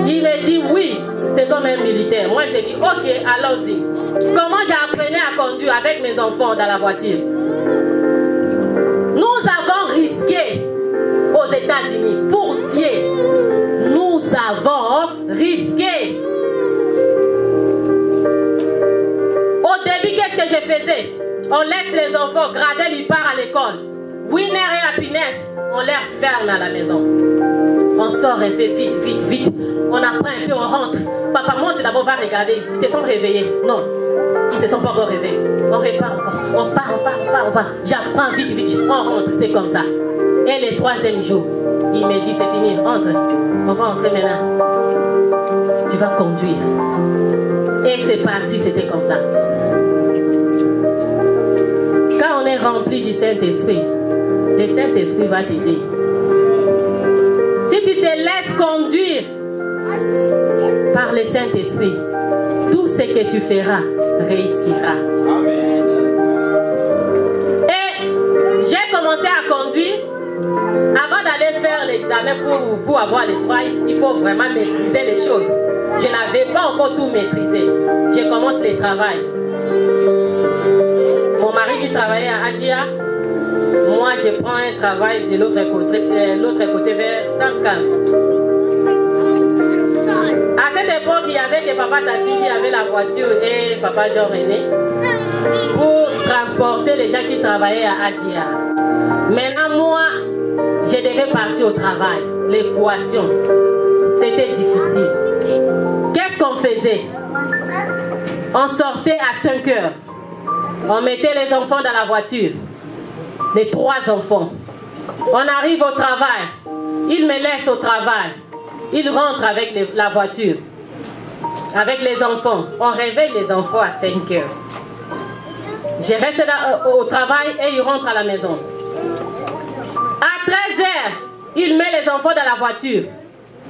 Il me dit oui, c'est comme un militaire. Moi, j'ai dit ok, allons-y. Comment j'apprenais à conduire avec mes enfants dans la voiture? Nous avons risqué aux États-Unis pour Dieu. Nous avons risqué. Au début, qu'est-ce que je faisais? On laisse les enfants, Gradel, il part à l'école. Winner et Happiness, on les ferme à la maison. On sort un peu vite. On apprend un peu, on rentre. Papa monte d'abord, va regarder. Ils se sont réveillés. Non, ils se sont pas encore réveillés. On repart encore. On part. J'apprends vite. On rentre, c'est comme ça. Et le 3e jour, il me dit, c'est fini, rentre. On va entrer maintenant. Tu vas conduire. Et c'est parti, c'était comme ça. Quand on est rempli du Saint-Esprit, le Saint-Esprit va t'aider. Si tu te laisses conduire par le Saint-Esprit, tout ce que tu feras réussira. Amen. Et j'ai commencé à conduire. Avant d'aller faire l'examen pour avoir les droits, il faut vraiment maîtriser les choses. Je n'avais pas encore tout maîtrisé. Je commence le travail. Mon mari qui travaillait à Adjia, moi je prends un travail de l'autre côté vers Saint-Cas. À cette époque, il y avait que Papa Tati qui avait la voiture et Papa Jean-René pour transporter les gens qui travaillaient à Adjia. Maintenant, moi, je devais partir au travail. L'équation, c'était difficile. Qu'est-ce qu'on faisait? On sortait à 5 heures. On mettait les enfants dans la voiture. Les 3 enfants. On arrive au travail. Ils me laissent au travail. Ils rentrent avec la voiture. Avec les enfants. On réveille les enfants à 5 heures. Je reste au travail et ils rentrent à la maison. À 13 heures, ils mettent les enfants dans la voiture.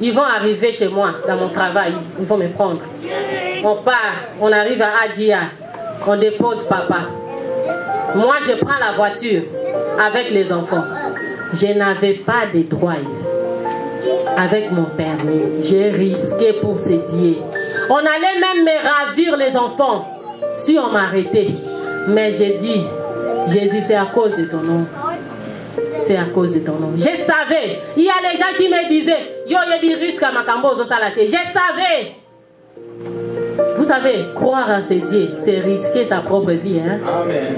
Ils vont arriver chez moi, dans mon travail. Ils vont me prendre. On part, on arrive à Adjia. On dépose papa. Moi, je prends la voiture avec les enfants. Je n'avais pas de drive. Avec mon permis, j'ai risqué pour ce Dieu. On allait même me ravir les enfants si on m'arrêtait. Mais j'ai dit, c'est à cause de ton nom. C'est à cause de ton nom. Je savais. Il y a des gens qui me disaient, yo, il y a des risques à Makambo, je savais. Vous savez, croire en ce Dieu, c'est risquer sa propre vie. Hein? Amen.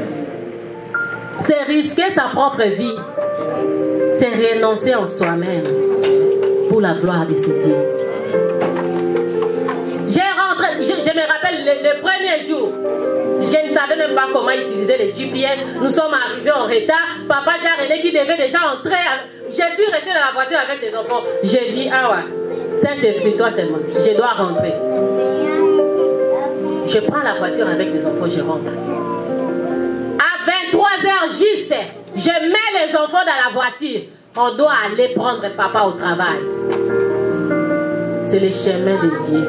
C'est risquer sa propre vie. C'est renoncer en soi-même pour la gloire de ce Dieu. J'ai rentré, je me rappelle le premier jour. Je ne savais même pas comment utiliser les GPS. Nous sommes arrivés en retard. Papa Jean-René qui devait déjà entrer. Je suis restée dans la voiture avec les enfants. J'ai dit, ah ouais, Saint-Esprit, toi seulement, je dois rentrer. Je prends la voiture avec les enfants, je rentre. À 23h juste, je mets les enfants dans la voiture. On doit aller prendre papa au travail. C'est le chemin de Dieu.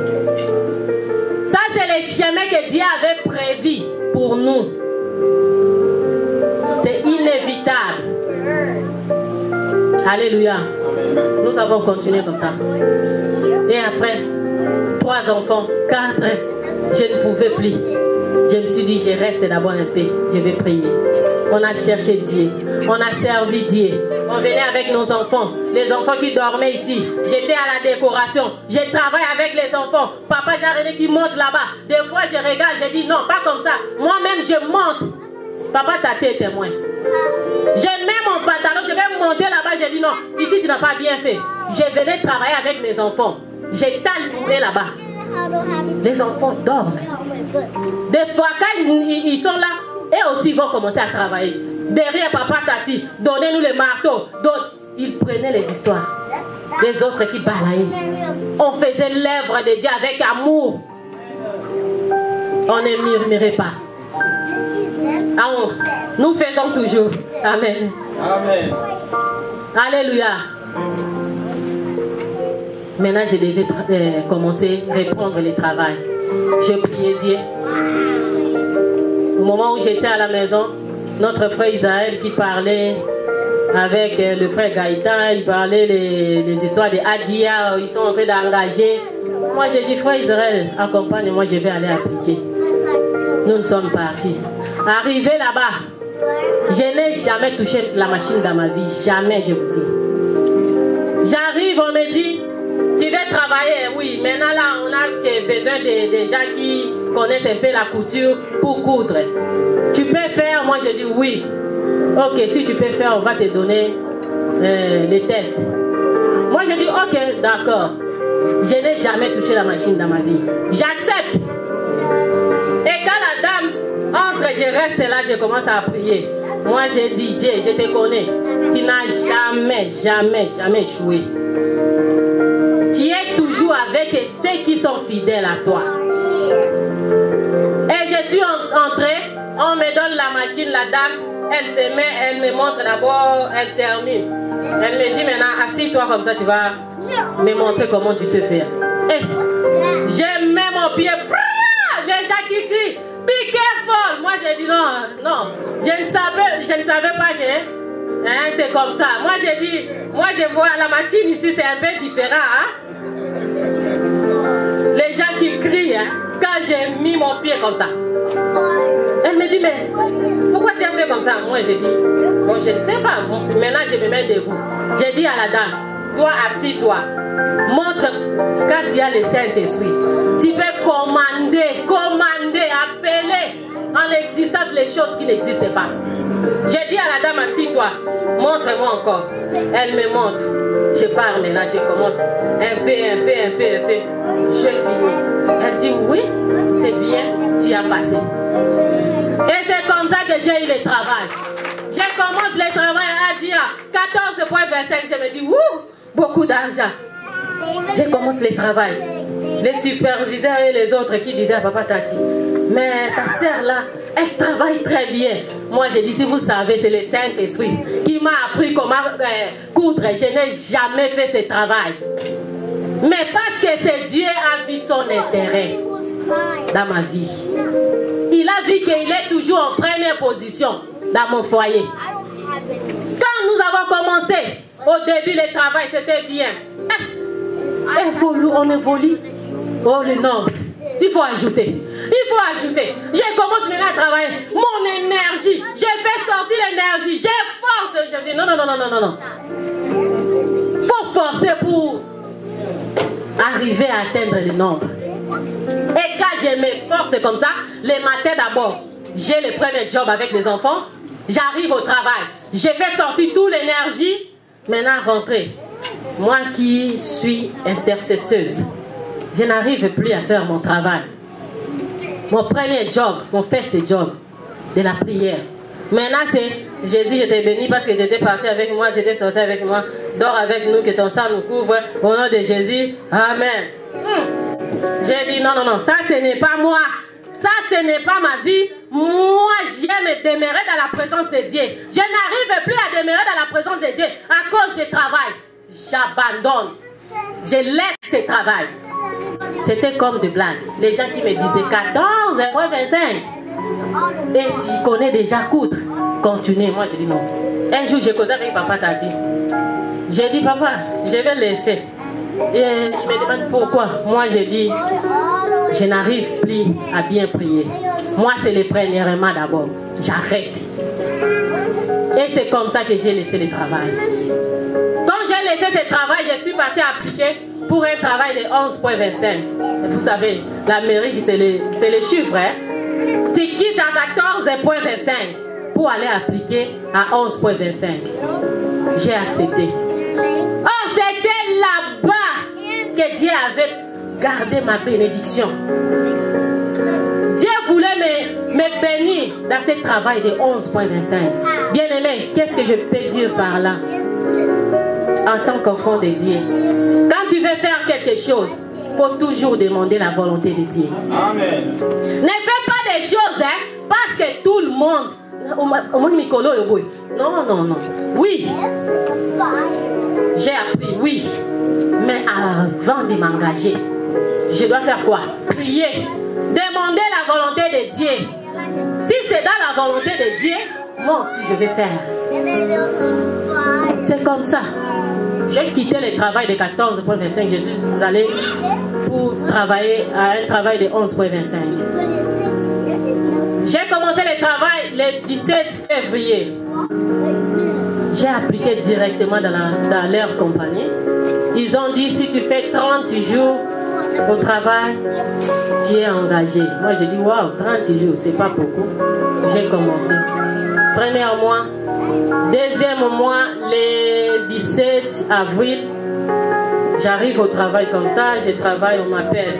Ça, c'est le chemin que Dieu avait prévu pour nous. C'est inévitable. Alléluia. Nous avons continué comme ça. Et après, 3 enfants, 4, je ne pouvais plus. Je me suis dit, je reste d'abord un peu. Je vais prier. On a cherché Dieu. On a servi Dieu. On venait avec nos enfants. Les enfants qui dormaient ici. J'étais à la décoration. Je travaille avec les enfants. Papa Jean-René qui monte là-bas. Des fois, je regarde. Je dis non, pas comme ça. Moi-même, je monte. Papa Tati est témoin. Je mets mon pantalon. Je vais monter là-bas. Je dis non, ici, tu n'as pas bien fait. Je venais travailler avec mes enfants. J'ai talbouré là-bas. Les enfants dorment. Des fois, quand ils sont là, et aussi vont commencer à travailler. Derrière Papa Tati, donnez-nous les marteaux. D'autres, ils prenaient les histoires. Les autres qui balayaient. On faisait l'œuvre de Dieu avec amour. On ne murmurait pas. Nous faisons toujours. Amen. Amen. Alléluia. Maintenant, je devais commencer à reprendre le travail. Je priais Dieu. Au moment où j'étais à la maison, notre frère Isaël qui parlait avec le frère Gaïtan, il parlait les histoires de Adjia, ils sont en train d'engager. Moi, j'ai dit, frère Israël, accompagne-moi, je vais aller appliquer. Nous sommes partis. Arrivé là-bas, je n'ai jamais touché la machine dans ma vie. Jamais, je vous dis. J'arrive, on me dit, tu veux travailler? Oui, maintenant là, on a besoin de gens qui connaissent un peu la couture pour coudre. Tu peux faire? Moi, je dis oui. Ok, si tu peux faire, on va te donner les tests. Moi, je dis ok, d'accord. Je n'ai jamais touché la machine dans ma vie. J'accepte. Et quand la dame entre, je reste là, je commence à prier. Moi, j'ai dit, Dieu, je te connais. Tu n'as jamais échoué. Tu es toujours avec ceux qui sont fidèles à toi. Et je suis entrée, on me donne la machine, la dame, elle se met, elle me montre d'abord, elle termine. Elle me dit maintenant, assis-toi comme ça, tu vas me montrer comment tu sais faire. Et je mets mon pied, les gens qui crient, be careful. Moi j'ai dit non, je ne savais pas que c'est comme ça. Moi j'ai dit, moi je vois la machine ici, c'est un peu différent. Les gens qui crient, quand j'ai mis mon pied comme ça. Elle me dit, mais pourquoi tu as fait comme ça? Moi j'ai dit, bon je ne sais pas. Bon, maintenant je me mets debout. J'ai dit à la dame, toi assis-toi. Montre quand il y a le Saint-Esprit. Tu peux commander, appeler en existence les choses qui n'existent pas. J'ai dit à la dame, assis-toi, montre-moi encore. Elle me montre. Je pars maintenant, je commence un peu. Je finis. Elle dit, oui, c'est bien, tu as passé. Et c'est comme ça que j'ai eu le travail. Je commence le travail à dire 14,25. Je me dis, beaucoup d'argent. Je commence le travail. Les superviseurs et les autres qui disaient à papa Tati, mais ta sœur là, elle travaille très bien. Moi j'ai dit, si vous savez, c'est le Saint-Esprit qui m'a appris comment coudre. Je n'ai jamais fait ce travail. Mais parce que c'est Dieu a vu son intérêt dans ma vie. Il a vu qu'il est toujours en première position dans mon foyer. Quand nous avons commencé, au début le travail c'était bien. On évolue. Oh le nombre. Il faut ajouter. Je commence maintenant à travailler. Mon énergie. Je fais sortir l'énergie. Je force. Je dis non. Il faut forcer pour arriver à atteindre le nombre. Et quand je me force comme ça, les matins d'abord, j'ai le premier job avec les enfants. J'arrive au travail. Je fais sortir toute l'énergie. Maintenant rentrer. Moi qui suis intercesseuse, je n'arrive plus à faire mon travail. Mon premier job, mon first job, de la prière. Maintenant c'est, Jésus, je t'ai béni parce que j'étais parti avec moi, j'étais sorti avec moi. Dors avec nous, que ton sang nous couvre. Au nom de Jésus, Amen. J'ai dit non, ça ce n'est pas moi. Ça ce n'est pas ma vie. Moi j'aime demeurer dans la présence de Dieu. Je n'arrive plus à demeurer dans la présence de Dieu à cause du travail. J'abandonne. Je laisse ce travail. C'était comme des blagues. Les gens qui me disaient 14,25. Et tu connais déjà coudre. Continuez. Moi je dis non. Un jour j'ai causé avec papa Tati. J'ai dit papa, je vais laisser. Et il me demande pourquoi. Moi j'ai dit, je n'arrive plus à bien prier. Moi c'est le premièrement d'abord. J'arrête. Et c'est comme ça que j'ai laissé le travail. Quand j'ai laissé ce travail, je suis partie appliquer pour un travail de 11,25. Vous savez, l'Amérique, c'est les chiffres. Tu quittes à 14,25 pour aller appliquer à 11,25. J'ai accepté. Oh, c'était là-bas que Dieu avait gardé ma bénédiction. Dieu voulait me bénir dans ce travail de 11,25. Bien aimé, qu'est-ce que je peux dire par là? En tant qu'enfant de Dieu, quand tu veux faire quelque chose, il faut toujours demander la volonté de Dieu. Amen. Ne fais monde. Au monde Mikolo, non, non, non. Oui. J'ai appris, oui. Mais avant de m'engager, je dois faire quoi? Prier. Demander la volonté de Dieu. Si c'est dans la volonté de Dieu, moi aussi je vais faire. C'est comme ça. J'ai quitté le travail de 14,25. Je suis allé pour travailler à un travail de 11,25. J'ai commencé le travail le 17 février. J'ai appliqué directement dans leur compagnie. Ils ont dit si tu fais 30 jours au travail, tu es engagé. Moi j'ai dit waouh, 30 jours, c'est pas beaucoup. J'ai commencé. Premier mois, deuxième mois, le 17 avril, j'arrive au travail comme ça, je travaille, on m'appelle.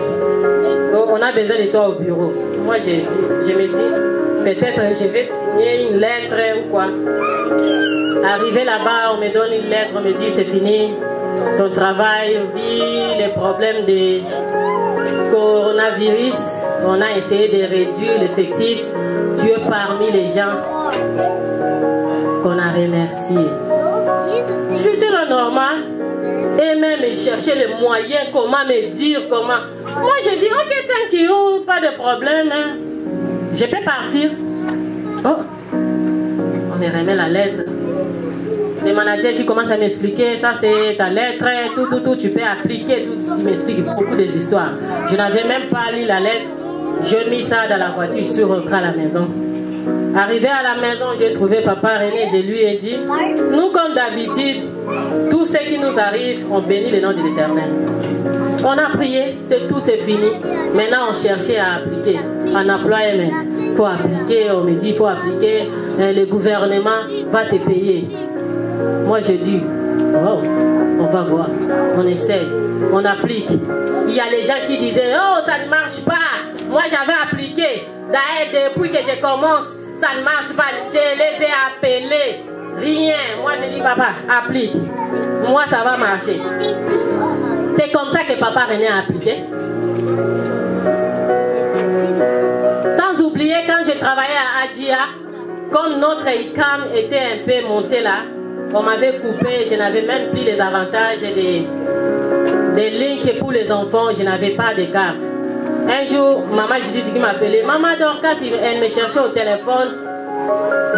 On a besoin de toi au bureau. Moi je me dis, peut-être je vais signer une lettre ou quoi. Arrivé là-bas, on me donne une lettre, on me dit c'est fini. Ton travail, vit les problèmes de coronavirus. On a essayé de réduire l'effectif. Tu es parmi les gens qu'on a remerciés. J'étais là normal. Et même chercher les moyens, comment me dire, comment. Moi j'ai dit ok, thank you, pas de problème. Hein. Je peux partir. Oh, on me remet la lettre. Le manager qui commence à m'expliquer, ça c'est ta lettre, tout, tu peux appliquer, tout. Il m'explique beaucoup des histoires. Je n'avais même pas lu la lettre, j'ai mis ça dans la voiture, je suis rentrée à la maison. Arrivé à la maison, j'ai trouvé papa René, je lui ai dit, nous comme d'habitude, tout ce qui nous arrive, on bénit le nom de l'Éternel. On a prié, c'est tout, c'est fini. Maintenant on cherchait à appliquer, en employment. Il faut appliquer, on me dit, il faut appliquer, le gouvernement va te payer. Moi je dis, oh, on va voir, on essaie, on applique. Il y a les gens qui disaient, oh ça ne marche pas. Moi j'avais appliqué, d'ailleurs depuis que je commence, ça ne marche pas. Je les ai appelés, rien. Moi je dis, papa, applique. Moi ça va marcher. C'est comme ça que papa René a appliqué. Sans oublier quand je travaillais à Adjia, comme notre ICAM était un peu monté là, on m'avait coupé, je n'avais même plus les avantages des links pour les enfants, je n'avais pas de carte. Un jour, maman Judith qui m'appelait, maman Dorcas, elle me cherchait au téléphone.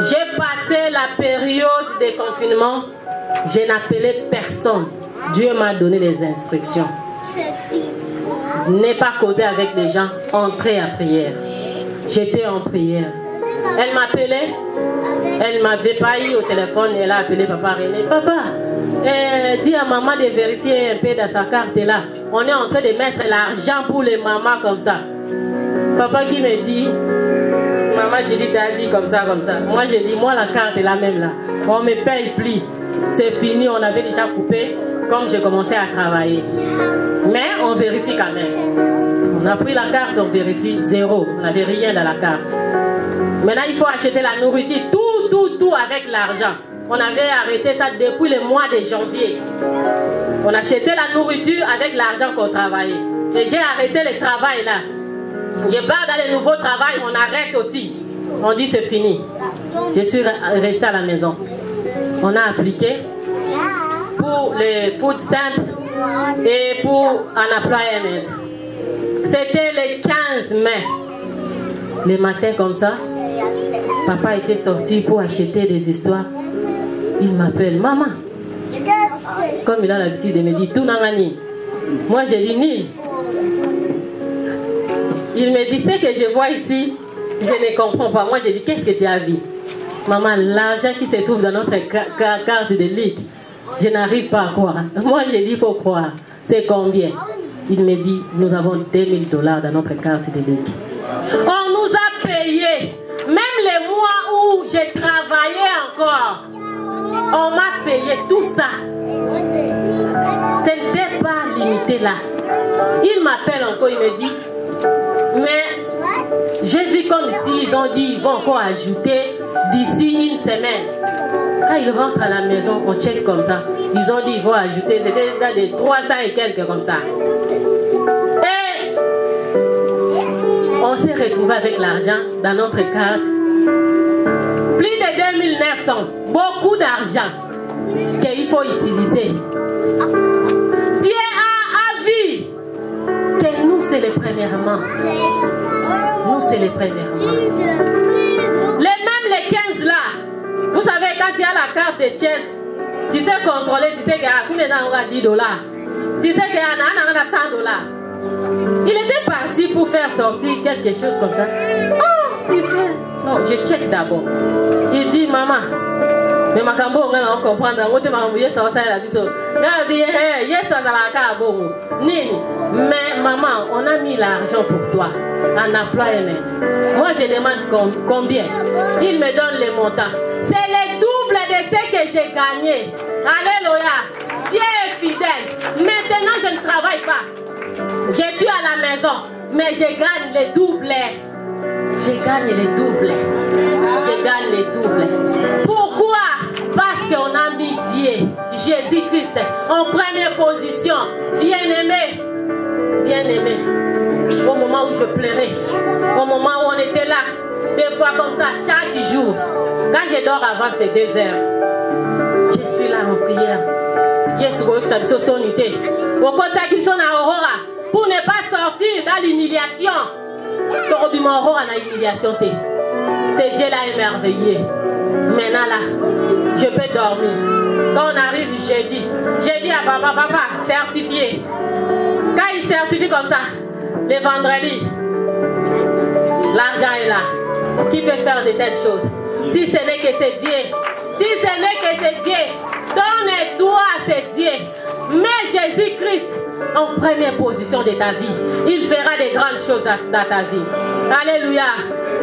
J'ai passé la période de confinement, je n'appelais personne. Dieu m'a donné les instructions. Ne pas causer avec les gens, entrer à prière. J'étais en prière. Elle m'appelait. Elle m'avait pas eu au téléphone, elle a appelé papa René. Papa, dis à maman de vérifier un peu dans sa carte là. On est en train de mettre l'argent pour les mamans comme ça. Papa qui me dit, maman j'ai dit, t'as dit comme ça, comme ça. Moi j'ai dit, moi la carte est la même là. On me paye plus. C'est fini, on avait déjà coupé comme j'ai commencé à travailler. Mais on vérifie quand même. On a pris la carte, on vérifie zéro. On n'avait rien dans la carte. Maintenant, il faut acheter la nourriture, tout avec l'argent. On avait arrêté ça depuis le mois de janvier. On achetait la nourriture avec l'argent qu'on travaillait. Et j'ai arrêté le travail là. Je pars dans le nouveau travail, on arrête aussi. On dit c'est fini. Je suis restée à la maison. On a appliqué pour les food stamps et pour un employment. C'était le 15 mai. Le matin comme ça, papa était sorti pour acheter des histoires. Il m'appelle, maman. Comme il a l'habitude de me dire, tout n'angani. Moi j'ai dit, ni. Il me dit, ce que je vois ici, je ne comprends pas. Moi j'ai dit, qu'est-ce que tu as vu? Maman, l'argent qui se trouve dans notre carte de ligue, je n'arrive pas à croire. Moi j'ai dit, il faut croire. C'est combien? Il me dit, nous avons $2000 dans notre carte de ligue. On nous a payé. Même les mois où j'ai travaillé encore, on m'a payé tout ça. Ce n'était pas limité là. Il m'appelle encore, il me dit, mais j'ai vu comme si ils ont dit, ils vont encore ajouter d'ici une semaine. Quand ils rentrent à la maison, on check comme ça. Ils ont dit, ils vont ajouter, c'était dans des 300 et quelques comme ça. Et on s'est retrouvé avec l'argent dans notre carte. Plus de 2900. Beaucoup d'argent qu'il faut utiliser. Dieu a vu que nous, c'est les premièrement. Nous, c'est les premièrement. Même les 15 là. Vous savez, quand il y a la carte de Chess, tu sais contrôler, tu sais qu'il y a $10. Tu sais qu'il y a $100. Il était parti pour faire sortir quelque chose comme ça. Oh, il fait. Non, je check d'abord. Il dit, maman, mais ma cambo, on va comprendre. On va m'envoyer ça au sein de la biseau. Mais maman, on a mis l'argent pour toi en employment. Moi, je demande combien. Il me donne les montants. C'est le double de ce que j'ai gagné. Alléluia. Dieu est fidèle. Maintenant, je ne travaille pas. Je suis à la maison, mais je gagne les doubles. Je gagne les doubles. Je gagne les doubles. Pourquoi? Parce qu'on a mis Dieu, Jésus-Christ, en première position. Bien-aimé. Bien-aimé. Au moment où je pleurais, au moment où on était là, des fois comme ça, chaque jour, quand je dors avant ces 2 heures, je suis là en prière. Pour ne pas sortir dans l'humiliation. C'est Dieu là émerveillé. Maintenant là, je peux dormir. Quand on arrive jeudi, j'ai dit à papa, certifié. Quand il certifie comme ça, les vendredis, l'argent est là. Qui peut faire de telles choses? Si ce n'est que c'est Dieu. Si ce n'est que c'est Dieu, donne-toi c'est Dieu. Mais Jésus-Christ en première position de ta vie. Il fera des grandes choses dans ta vie. Alléluia.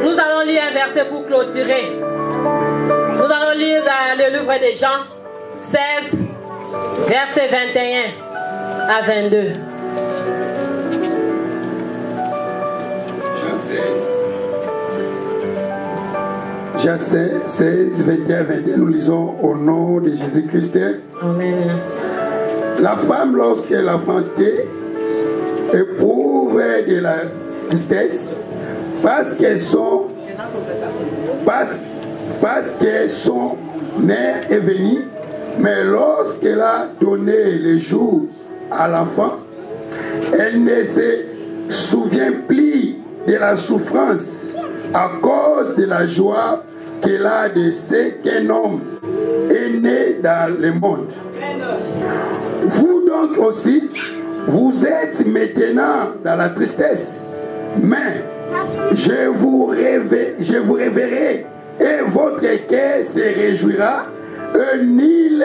Nous allons lire un verset pour clôturer. Nous allons lire dans le livre de Jean 16, verset 21 à 22. Jean 16, 21, 22, nous lisons au nom de Jésus-Christ. Amen. La femme, lorsqu'elle a enfanté, éprouve de la tristesse parce que son nerf est venu, mais lorsqu'elle a donné le jour à l'enfant, elle ne se souvient plus de la souffrance à cause de la joie qu'elle a de ce qu'un homme est né dans le monde. Vous donc aussi, vous êtes maintenant dans la tristesse, mais je vous réveillerai et votre cœur se réjouira, et nul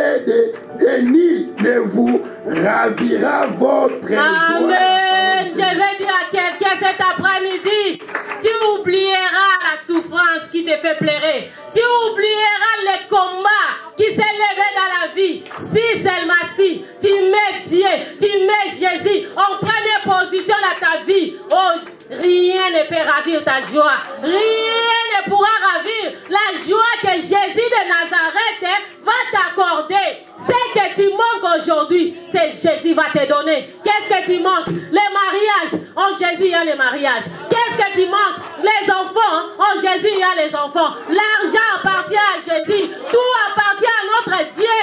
ne vous ravira votre joie. Amen. Je vais dire à quelqu'un cet après-midi, tu oublieras la souffrance qui te fait pleurer. Tu oublieras les combats qui s'est levé dans la vie. Si seulement si tu mets Dieu, tu mets Jésus en première position dans ta vie, oh, rien ne peut ravir ta joie. Rien ne pourra ravir la joie que Jésus de Nazareth va t'accorder. Ce que tu manques aujourd'hui, c'est Jésus va te donner. Qu'est-ce que tu manques? Les mariages. En Jésus, il y a les mariages. Qu'est-ce que tu manques? Les enfants. En Jésus, il y a les enfants. L'argent appartient à Jésus. Tout appartient à notre Dieu.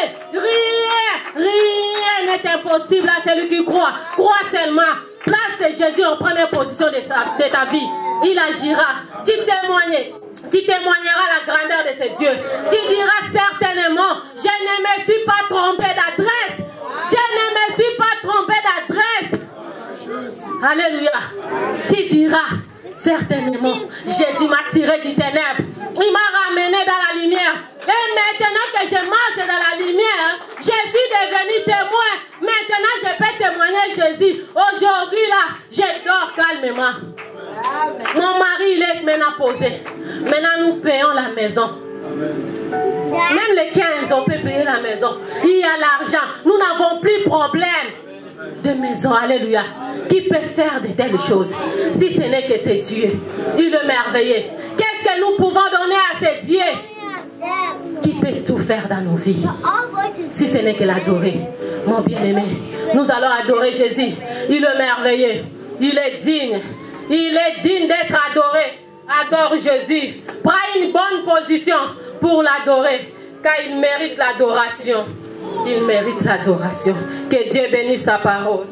Rien n'est impossible à celui qui croit. Crois seulement. Place Jésus en première position de ta vie. Il agira. Tu témoigneras la grandeur de ce Dieu. Tu diras certainement, je ne me suis pas trompé d'adresse. Je ne me suis pas trompé d'adresse. Alléluia. Tu diras certainement, Jésus m'a tiré du ténèbre. Il m'a ramené dans la lumière. Et maintenant que je marche dans la lumière, je suis devenu témoin. Maintenant, je peux témoigner Jésus. Aujourd'hui, là, je dors calmement. Mon mari, il est maintenant posé. Maintenant, nous payons la maison. Même les 15, on peut payer la maison. Il y a l'argent. Nous n'avons plus de problème de maison. Alléluia. Qui peut faire de telles choses? Si ce n'est que c'est Dieu. Il est merveilleux. Qu'est-ce que nous pouvons donner à ce Dieu qui peut tout faire dans nos vies? Si ce n'est que l'adorer. Mon bien-aimé, nous allons adorer Jésus. Il est merveilleux. Il est digne. Il est digne d'être adoré. Adore Jésus. Prends une bonne position. pour l'adorer, car il mérite l'adoration. Il mérite l'adoration. Que Dieu bénisse sa parole.